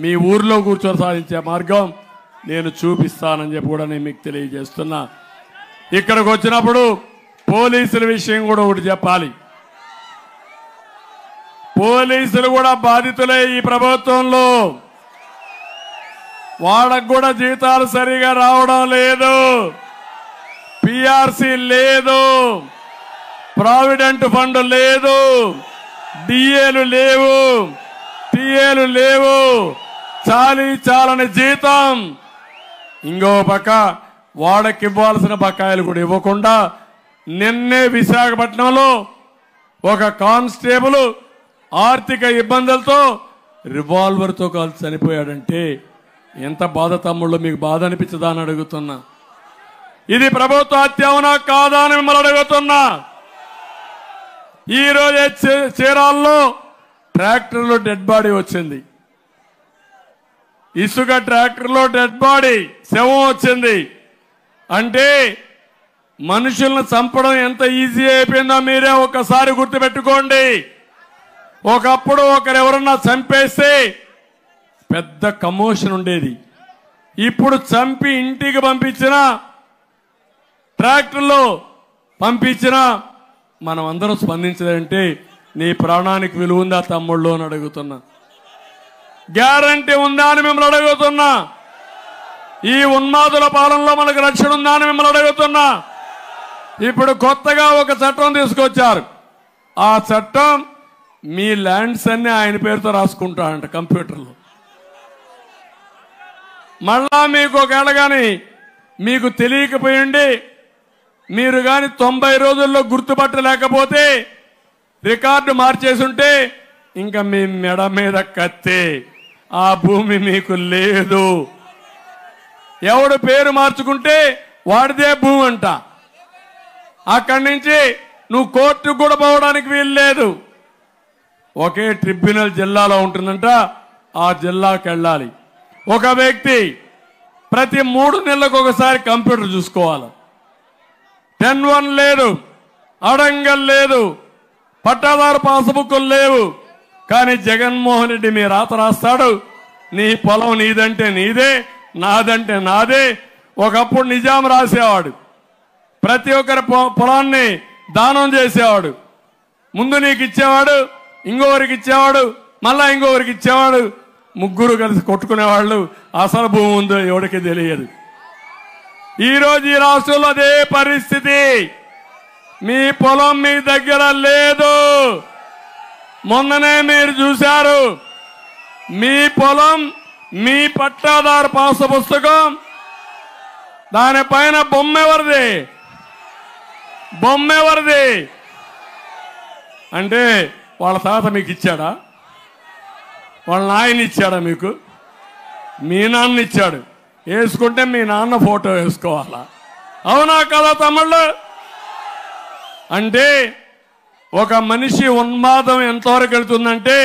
మీ ఊర్లో కూర్చొని సాధించే మార్గం నేను చూపిస్తానని చెప్పి కూడా నేను మీకు తెలియజేస్తున్నా. ఇక్కడికి వచ్చినప్పుడు పోలీసుల విషయం కూడా ఒకటి చెప్పాలి. పోలీసులు కూడా బాధితులే ఈ ప్రభుత్వంలో. వాళ్ళకు కూడా జీతాలు సరిగా రావడం లేదు, పిఆర్సీ లేదు, ప్రావిడెంట్ ఫండ్ లేదు, డిఏలు లేవు, టీఏలు లేవు, చాలని జీతం. ఇంకో పక్క వాళ్ళకి ఇవ్వాల్సిన బకాయిలు కూడా ఇవ్వకుండా నిన్నే విశాఖపట్నంలో ఒక కానిస్టేబుల్ ఆర్థిక ఇబ్బందులతో రివాల్వర్తో కాల్చి చనిపోయాడంటే ఎంత బాధ తమ్ముళ్ళు, మీకు బాధ అనిపించదా అని అడుగుతున్నా. ఇది ప్రభుత్వ హత్య అవునా కాదా అని మిమ్మల్ని అడుగుతున్నా. ఈరోజే చీరాల్లో ట్రాక్టర్లో డెడ్ బాడీ వచ్చింది, ఇసుక ట్రాక్టర్లో డెడ్ బాడీ శవం వచ్చింది. అంటే మనుషులను చంపడం ఎంత ఈజీ అయిపోయిందో మీరే ఒకసారి గుర్తుపెట్టుకోండి. ఒకప్పుడు ఒకరెవరన్నా చంపేస్తే పెద్ద కమోషన్ ఉండేది. ఇప్పుడు చంపి ఇంటికి పంపించిన ట్రాక్టర్లో పంపించిన మనం అందరం స్పందించదంటే నీ ప్రాణానికి విలువ ఉందా తమ్ముళ్ళు అని అడుగుతున్నా. గ్యారంటీ ఉందా అని మిమ్మల్ని అడుగుతున్నా. ఈ ఉన్మాదుల పాలనలో మనకు రక్షణ ఉందా అని మిమ్మల్ని అడుగుతున్నా. ఇప్పుడు కొత్తగా ఒక చట్టం తీసుకొచ్చారు. ఆ చట్టం మీ ల్యాండ్స్ అన్ని ఆయన పేరుతో రాసుకుంటాడంట కంప్యూటర్లో. మళ్ళా మీకు ఒకవేళ కానీ మీకు తెలియకపోయింది, మీరు కానీ 90 రోజుల్లో గుర్తుపట్టలేకపోతే రికార్డు మార్చేసి ఉంటే ఇంకా మీ మెడ మీద కత్తే, ఆ భూమి మీకు లేదు. ఎవడు పేరు మార్చుకుంటే వాడిదే భూమి అంట. అక్కడి నుంచి నువ్వు కోర్టుకు కూడా పోవడానికి వీలు లేదు. ఒకే ట్రిబ్యునల్ జిల్లాలో ఉంటుందంట, ఆ జిల్లాకి వెళ్ళాలి. ఒక వ్యక్తి ప్రతి 3 నెలలకు ఒకసారి కంప్యూటర్ చూసుకోవాలి. 10-1 లేదు, అడంగల్ లేదు, పట్టాదారు పాస్బుక్లు లేవు. కానీ జగన్మోహన్ రెడ్డి మీ రాత రాస్తాడు. నీ పొలం నీదంటే నీదే, నాదంటే నాదే. ఒకప్పుడు నిజాం రాసేవాడు, ప్రతి ఒక్కరి పొలాన్ని దానం చేసేవాడు. ముందు నీకు ఇచ్చేవాడు, ఇంకొకరికి ఇచ్చేవాడు, మళ్ళా ఇంకొకరికి ఇచ్చేవాడు. ముగ్గురు కలిసి కొట్టుకునేవాళ్ళు. అసలు భూమి ఉందో ఎవరికి తెలియదు. ఈరోజు ఈ రాష్ట్రంలో అదే పరిస్థితి. మీ పొలం మీ దగ్గర లేదు. మొన్ననే మీరు చూశారు, మీ పొలం మీ పట్టాదారు పాస్ పుస్తకం దానిపైన బొమ్మెవరిది? బొమ్మెవరిది అంటే వాళ్ళ తాత మీకు ఇచ్చాడా? వాళ్ళ నాయన ఇచ్చాడా? మీకు మీ నాన్న ఇచ్చాడు. వేసుకుంటే మీ నాన్న ఫోటో వేసుకోవాలా? అవునా కదా తమ్ముళ్ళు? అంటే ఒక మనిషి ఉన్మాదం ఎంతవరకు వెళ్తుందంటే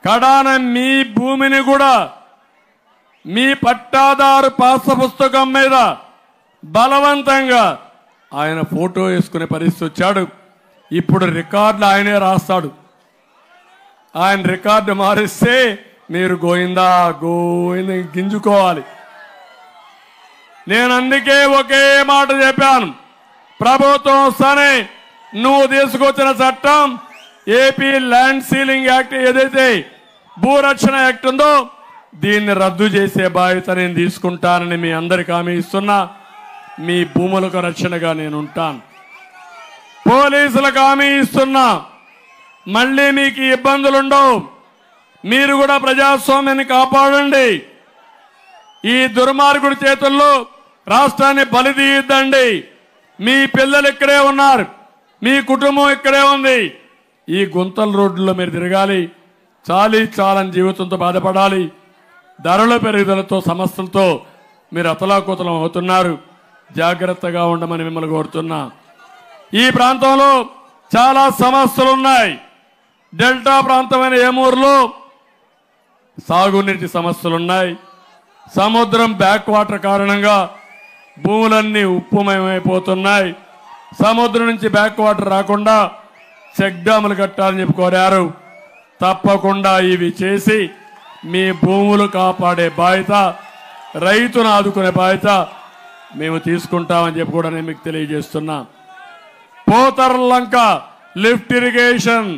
కడాన మీ భూమిని కూడా మీ పట్టాదారు పాస్ పుస్తకం మీద బలవంతంగా ఆయన ఫోటో వేసుకునే పరిస్థితి వచ్చాడు. ఇప్పుడు రికార్డులు ఆయనే రాస్తాడు. ఆయన రికార్డు మారిస్తే మీరు గోయిందా గోయింద గింజుకోవాలి. నేను అందుకే ఒకే మాట చెప్పాను, ప్రభుత్వం వస్తానే నువ్వు తీసుకొచ్చిన చట్టం ఏపీ ల్యాండ్ సీలింగ్ యాక్ట్ ఏదైతే భూరక్షణ యాక్ట్ ఉందో దీన్ని రద్దు చేసే బాధ్యత నేను తీసుకుంటానని మీ అందరికి హామీ ఇస్తున్నా. మీ భూములకు రక్షణగా నేను ఉంటాను. పోలీసులకు హామీ ఇస్తున్నా, మళ్ళీ మీకు ఇబ్బందులు ఉండవు. మీరు కూడా ప్రజాస్వామ్యాన్ని కాపాడండి. ఈ దుర్మార్గుడి చేతుల్లో రాష్ట్రాన్ని బలి తీయద్దండి. మీ పిల్లలు ఇక్కడే ఉన్నారు, మీ కుటుంబం ఇక్కడే ఉంది. ఈ గుంతల రోడ్లలో మీరు తిరగాలి, చాలని జీవితంతో బాధపడాలి. ధరల పెరుగుదలతో సమస్యలతో మీరు అతలాకుతలం అవుతున్నారు. జాగ్రత్తగా ఉండమని మిమ్మల్ని కోరుతున్నా. ఈ ప్రాంతంలో చాలా సమస్యలు ఉన్నాయి. డెల్టా ప్రాంతమైన ఏమూరులో సాగునీటి సమస్యలున్నాయి. సముద్రం బ్యాక్ వాటర్ కారణంగా భూములన్నీ ఉప్పుమయమైపోతున్నాయి. సముద్రం నుంచి బ్యాక్ వాటర్ రాకుండా చెక్ డ్యాములు కట్టాలని చెప్పి కోరారు. తప్పకుండా ఇవి చేసి మీ భూములు కాపాడే బాధ్యత, రైతును ఆదుకునే బాధ్యత మేము తీసుకుంటామని చెప్పి కూడా నేను మీకు తెలియజేస్తున్నా. పోతర్లంక లిఫ్ట్ ఇరిగేషన్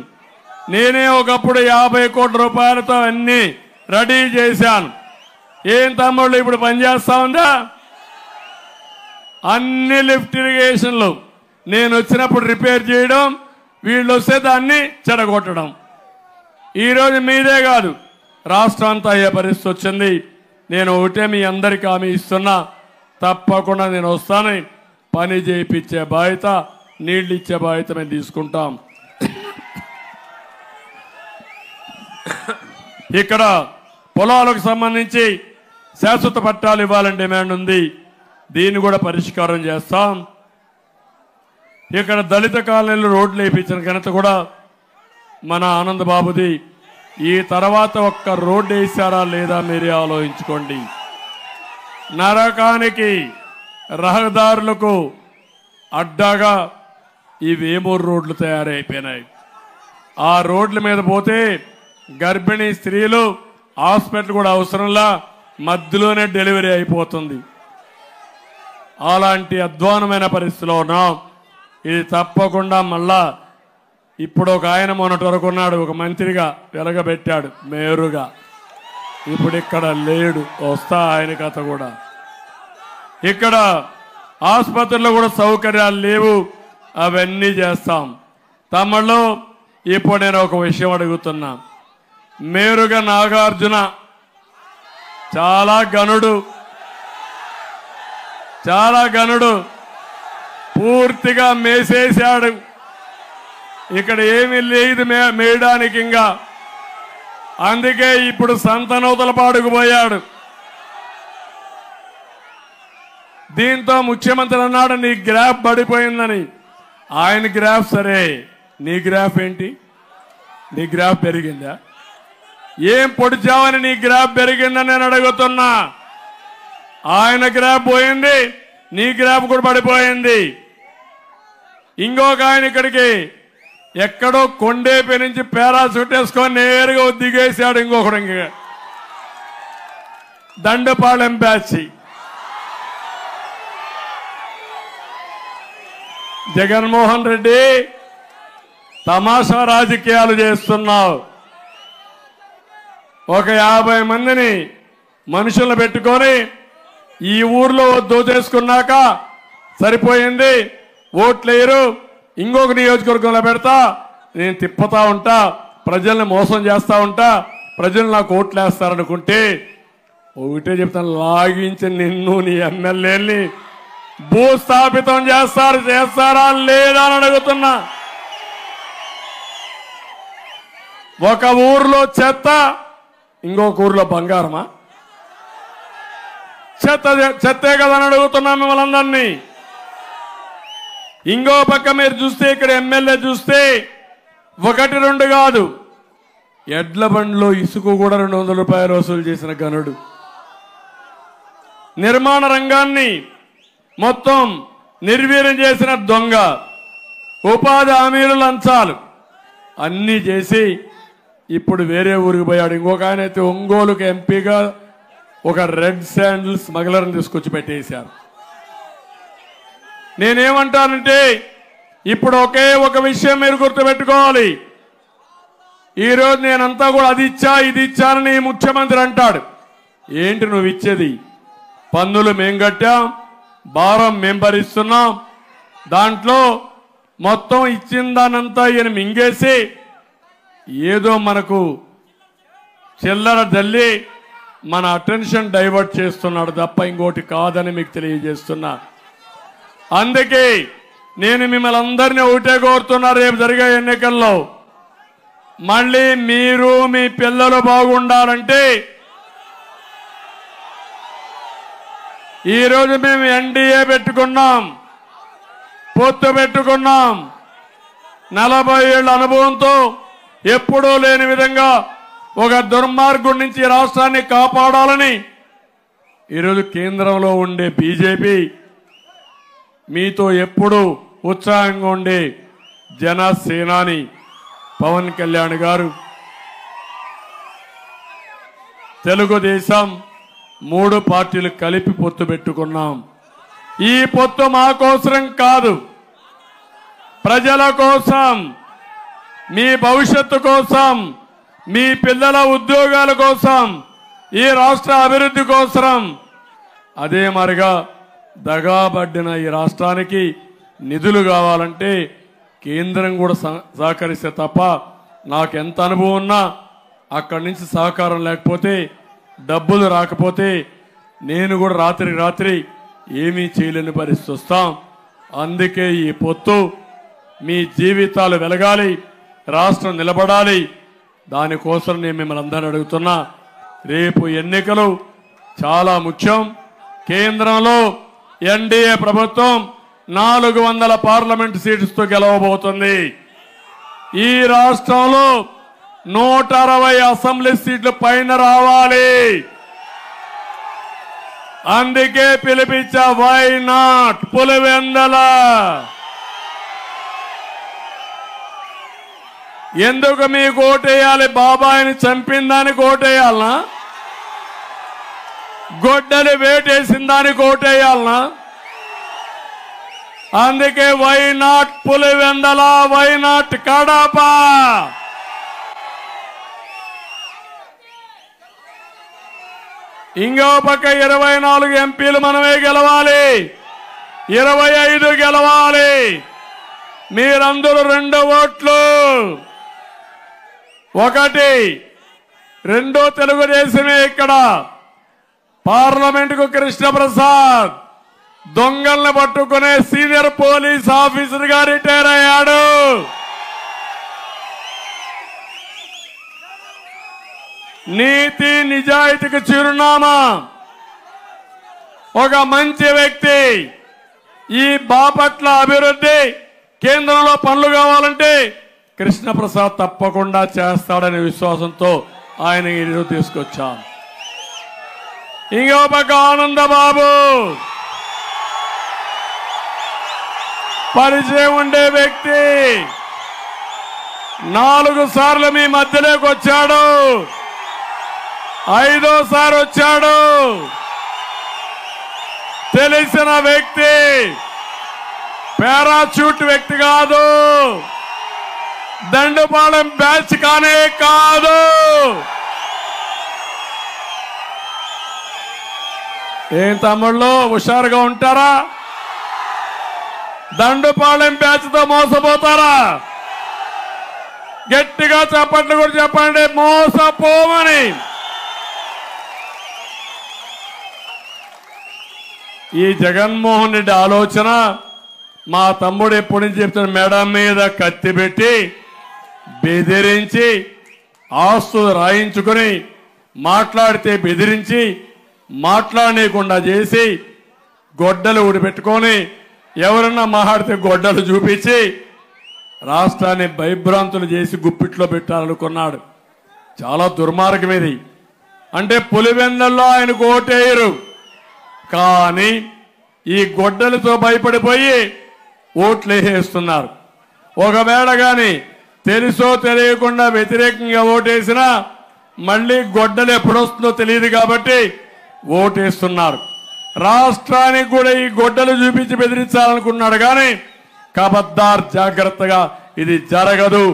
నేనే ఒకప్పుడు 50 కోట్ల రూపాయలతో అన్ని రెడీ చేశాను. ఏం తమ్ముళ్ళు ఇప్పుడు పనిచేస్తా ఉందా? అన్ని లిఫ్ట్ ఇరిగేషన్లు నేను వచ్చినప్పుడు రిపేర్ చేయడం, వీళ్ళు వస్తే దాన్ని చెడగొట్టడం. ఈరోజు మీదే కాదు రాష్ట్రం అంతా అయ్యే పరిస్థితి వచ్చింది. నేను ఒకటే మీ అందరికీ హామీ ఇస్తున్నా, తప్పకుండా నేను వస్తాను. పని చేయించే బాధ్యత, నీళ్ళు ఇచ్చే బాధ్యత మేము తీసుకుంటాం. ఇక్కడ పొలాలకు సంబంధించి శాశ్వత పట్టాలు ఇవ్వాలని డిమాండ్ ఉంది. దీన్ని కూడా పరిష్కారం చేస్తాం. ఇక్కడ దళిత కాలనీలు రోడ్లు వేయించిన ఘనత కూడా మన ఆనంద్ బాబుది. ఈ తర్వాత ఒక్క రోడ్డు వేసారా లేదా మీరే ఆలోచించుకోండి. నరకానికి రహదారులకు అడ్డాగా ఈ వేమూరు రోడ్లు తయారైపోయినాయి. ఆ రోడ్ల మీద పోతే గర్భిణీ స్త్రీలు హాస్పిటల్ కూడా అవసరంలా మధ్యలోనే డెలివరీ అయిపోతుంది. అలాంటి అధ్వానమైన పరిస్థితిలో ఉన్నాం. ఇది తప్పకుండా మళ్ళా ఇప్పుడు ఒక ఆయన మొన్నటి వరకు ఉన్నాడు, ఒక మంత్రిగా వెలగబెట్టాడు మేరుగా. ఇప్పుడు ఇక్కడ లేడు, వస్తా ఆయన కథ కూడా. ఇక్కడ ఆసుపత్రుల్లో కూడా సౌకర్యాలు లేవు, అవన్నీ చేస్తాం. తమ్ముళ్ళు ఇప్పుడు నేను ఒక విషయం అడుగుతున్నా. మేరుగా నాగార్జున చాలా గనుడు, పూర్తిగా మేసేశాడు. ఇక్కడ ఏమీ లేదు మేయడానికి ఇంకా. అందుకే ఇప్పుడు సంతనూతల పాడుకుపోయాడు. దీంతో ముఖ్యమంత్రి అన్నాడు నీ గ్రాఫ్ పడిపోయిందని. ఆయన గ్రాఫ్ సరే, నీ గ్రాఫ్ ఏంటి? నీ గ్రాఫ్ పెరిగిందా? ఏం పొడిచావని నీ గ్రాఫ్ పెరిగిందని నేను అడుగుతున్నా. ఆయన గ్రాఫ్ పోయింది, నీ గ్రాఫ్ కూడా పడిపోయింది. ఇంకొక ఆయన ఇక్కడికి ఎక్కడో కొండేపి నుంచి పారాషూట్ వేసుకొని నేరుగా దిగేశాడు. ఇంకొకడు ఇంక దండపాళెం బ్యాచ్. జగన్మోహన్ రెడ్డి తమాషా రాజకీయాలు చేస్తున్నావు. ఒక 50 మందిని మనుషులను పెట్టుకొని ఈ ఊర్లో దోచేసుకున్నాక సరిపోయింది, ఓట్లేరు, ఇంకొక నియోజకవర్గంలో పెడతా, నేను తిప్పుతా ఉంటా, ప్రజల్ని మోసం చేస్తా ఉంటా, ప్రజలు నాకు ఓట్లేస్తారనుకుంటే ఒకటే చెప్తాను, లాగించి నిన్ను నీ ఎమ్మెల్యేని భూస్థాపితం చేస్తారా లేదా అని అడుగుతున్నా. ఒక ఊర్లో చెత్త, ఇంకొక ఊర్లో బంగారమా? చెత్తే కదా అని అడుగుతున్నా మిమ్మల్ని అందరినీ. ఇంకో పక్క మీరు చూస్తే ఇక్కడ ఎమ్మెల్యే చూస్తే 1-2 కాదు, ఎడ్ల బండ్లో ఇసుక కూడా 200 రూపాయలు వసూలు చేసిన గనుడు. నిర్మాణ రంగాన్ని మొత్తం నిర్వీర్యం చేసిన దొంగ. ఉపాధి హామీలు లంచాలు అన్నీ చేసి ఇప్పుడు వేరే ఊరికి పోయాడు. ఇంకొక ఆయన అయితే ఒంగోలుకు ఎంపీగా ఒక రెడ్ శాండిల్ స్మగ్లర్ని తీసుకొచ్చి పెట్టేశారు. నేనేమంటానంటే ఇప్పుడు ఒకే ఒక విషయం మీరు గుర్తుపెట్టుకోవాలి. ఈరోజు నేనంతా కూడా అది ఇచ్చా ఇది ఇచ్చానని ముఖ్యమంత్రి అంటాడు. ఏంటి నువ్వు ఇచ్చేది? పన్నులు మేం కట్టాం, భారం మేం భరిస్తున్నాం, దాంట్లో మొత్తం ఇచ్చిన దానంతా ఈయన మింగేసి ఏదో మనకు చిల్లర జల్లి మన అటెన్షన్ డైవర్ట్ చేస్తున్నాడు తప్ప ఇంకోటి కాదని మీకు తెలియజేస్తున్నా. అందుకే నేను మిమ్మల్ని అందరినీ ఒకటే కోరుతున్నా, రేపు జరిగే ఎన్నికల్లో మళ్ళీ మీరు మీ పిల్లలు బాగుండాలంటే ఈరోజు మేము ఎన్డీఏ పెట్టుకున్నాం, పొత్తు పెట్టుకున్నాం. 40 ఏళ్ల అనుభవంతో ఎప్పుడూ లేని విధంగా ఒక దుర్మార్గుడి నుంచి రాష్ట్రాన్ని కాపాడాలని ఈరోజు కేంద్రంలో ఉండే బీజేపీ, మీతో ఎప్పుడూ ఉత్సాహంగా ఉండే జనసేనాని పవన్ కళ్యాణ్ గారు, తెలుగుదేశం 3 పార్టీలు కలిపి పొత్తు పెట్టుకున్నాం. ఈ పొత్తు మా కోసం కాదు, ప్రజల కోసం, మీ భవిష్యత్తు కోసం, మీ పిల్లల ఉద్యోగాల కోసం, ఈ రాష్ట్ర అభివృద్ధి కోసం. అదే మరిగా దగాబడ్డిన ఈ రాష్ట్రానికి నిధులు కావాలంటే కేంద్రం కూడా సహకరిస్తే తప్ప నాకెంత అనుభవం ఉన్నా అక్కడి నుంచి సహకారం లేకపోతే, డబ్బులు రాకపోతే నేను కూడా రాత్రి ఏమీ చేయలేని పరిస్థితి వస్తాం. అందుకే ఈ పొత్తు మీ జీవితాలు వెలగాలి, రాష్ట్రం నిలబడాలి. దానికోసం నేను మిమ్మల్ని అందరినీ అడుగుతున్నా. రేపు ఎన్నికలు చాలా ముఖ్యం. కేంద్రంలో ఎన్డీఏ ప్రభుత్వం 400 పార్లమెంట్ సీట్స్తో గెలవబోతుంది. ఈ రాష్ట్రంలో 160 అసెంబ్లీ సీట్లు పైన రావాలి. అందుకే పిలిపించా, వై నాట్ పులివెందల. ఎందుకు మీకు ఓటేయాలి? బాబాయిని చంపిన దానికి ఓటేయాలనా? గొడ్డలి వేటేసిన దానికి ఓటేయాలనా? అందుకే why not Pulivendula, why not Kadapa? ఇంకో పక్క 24 ఎంపీలు మనమే గెలవాలి, 25 గెలవాలి. మీరందరూ 2 ఓట్లు. 1 2 తెలుగుదేశమే. ఇక్కడ పార్లమెంటుకు కృష్ణప్రసాద్ దొంగల్ని పట్టుకునే సీనియర్ పోలీస్ ఆఫీసర్ గా రిటైర్ అయ్యాడు. నీతి నిజాయితీకి చిరునామా, ఒక మంచి వ్యక్తి. ఈ బాపట్ల అభివృద్ధి కేంద్రంలో పనులు కావాలంటే కృష్ణప్రసాద్ తప్పకుండా చేస్తాడనే విశ్వాసంతో ఆయన ఈరోజు తీసుకొచ్చాం. ఇంకో పక్క ఆనందబాబు పరిచయం ఉండే వ్యక్తి. 4 సార్లు మీ మధ్యలోకి వచ్చాడు, 5ఓసారి వచ్చాడు. తెలిసిన వ్యక్తి, పారాచూట్ వ్యక్తి కాదు, దండుపాలెం బ్యాచ్ కానే కాదు. ఏం తమ్ముళ్ళు హుషారుగా ఉంటారా? దండుపాలెం బ్యాచ్ తో మోసపోతారా? గట్టిగా చప్పట్లు కూడా చెప్పండి, మోసపోమని. ఈ జగన్మోహన్ రెడ్డి ఆలోచన మా తమ్ముడు ఎప్పటి నుంచి చెప్తున్న మెడ మీద కత్తి పెట్టి బెదిరించి, ఆస్తులు రాయించుకుని, మాట్లాడితే బెదిరించి, మాట్లాడనీయకుండా చేసి, గొడ్డలు ఊడిపెట్టుకొని ఎవరన్నా మాట్లాడితే గొడ్డలు చూపించి రాష్ట్రాన్ని భయభ్రాంతులు చేసి గుప్పిట్లో పెట్టాలనుకున్నాడు. చాలా దుర్మార్గం ఇది. అంటే పులివెందుల్లో ఆయనకు ఓటేయరు, కానీ ఈ గొడ్డలతో భయపడిపోయి ఓట్లు వేసేస్తున్నారు. ఒకవేళ కానీ తెలుసో తెలియకుండా వ్యతిరేకంగా ఓటేసినా మళ్ళీ గొడ్డలు ఎప్పుడొస్తుందో తెలియదు కాబట్టి ఓటేస్తున్నారు. రాష్ట్రానికి కూడా ఈ గొడ్డలు చూపించి బెదిరించాలనుకున్నాడు, కానీ కబద్దార్, జాగ్రత్తగా, ఇది జరగదు.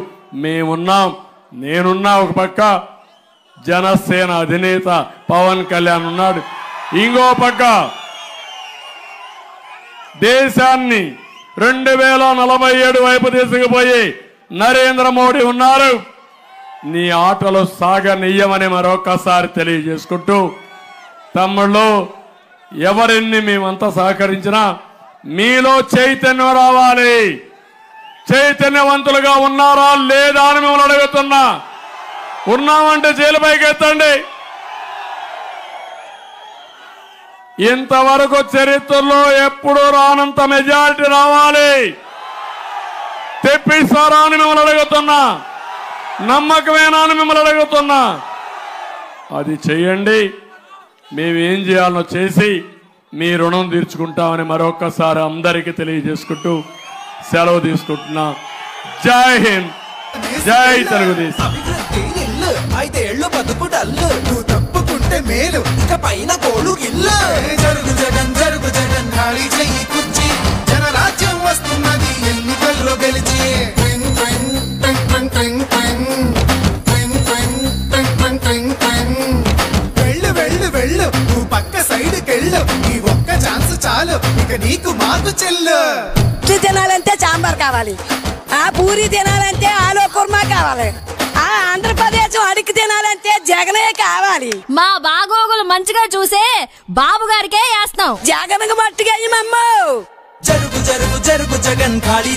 మేమున్నాం, నేనున్నా. ఒక పక్క జనసేన అధినేత పవన్ కళ్యాణ్ ఉన్నాడు, ఇంకో పక్క దేశాన్ని 2047 వైపు తీసుకుపోయి నరేంద్ర మోడీ ఉన్నారు. నీ ఆటలు సాగనీయమని మరొకసారి తెలియజేసుకుంటూ, తమ్ముళ్ళు ఎవరిని మేమంతా సహకరించినా మీలో చైతన్యం రావాలి. చైతన్యవంతులుగా ఉన్నారా లేదా అని మిమ్మల్ని అడుగుతున్నా. ఉన్నామంటే జైలుపైకి ఎత్తండి. ఇంతవరకు చరిత్రలో ఎప్పుడూ రానంత మెజారిటీ రావాలి. తెప్పిస్తారా అని మిమ్మల్ని అడుగుతున్నా. నమ్మకమేనా అని మిమ్మల్ని అడుగుతున్నా. అది చేయండి. మేమేం చేయాలో చేసి మీ రుణం తీర్చుకుంటామని మరొకసారి అందరికీ తెలియజేసుకుంటూ సెలవు తీసుకుంటున్నా. జై హింద్, జై తెలుగుదేశం. అయితే ఎళ్ళు బతుకుటల్లు, నువ్వు తప్పుకుంటే మేలు, ఇక పైన కోడు గిల్లు. జరుగు జగన్, జరుగు జగన్, ఖాళీ చెయ్యి కుర్చీ, జనరాజ్యం వస్తున్నది ఎన్నికల్లో గెలిచి. వెళ్ళు వెళ్ళు వెళ్ళు, నువ్వు పక్క సైడ్ కెళ్ళు, ఈ ఒక్క ఛాన్స్ చాలు, ఇక నీకు మాకు చెల్లు. తినాలంటే సాంబార్ కావాలి, ఆ పూరి తినాలంటే ఆలు కుర్మా కావాలి, ఆ ఆంధ్రప్రదేశ్ అడిగి తినాలంటే జగనే కావాలి. మా బాగోగులు మంచిగా చూసే బాబు గారికే వేస్తాం. జగన్ మట్టుగా జరుగు జరుగు జరుగు జగన్ ఖాళీ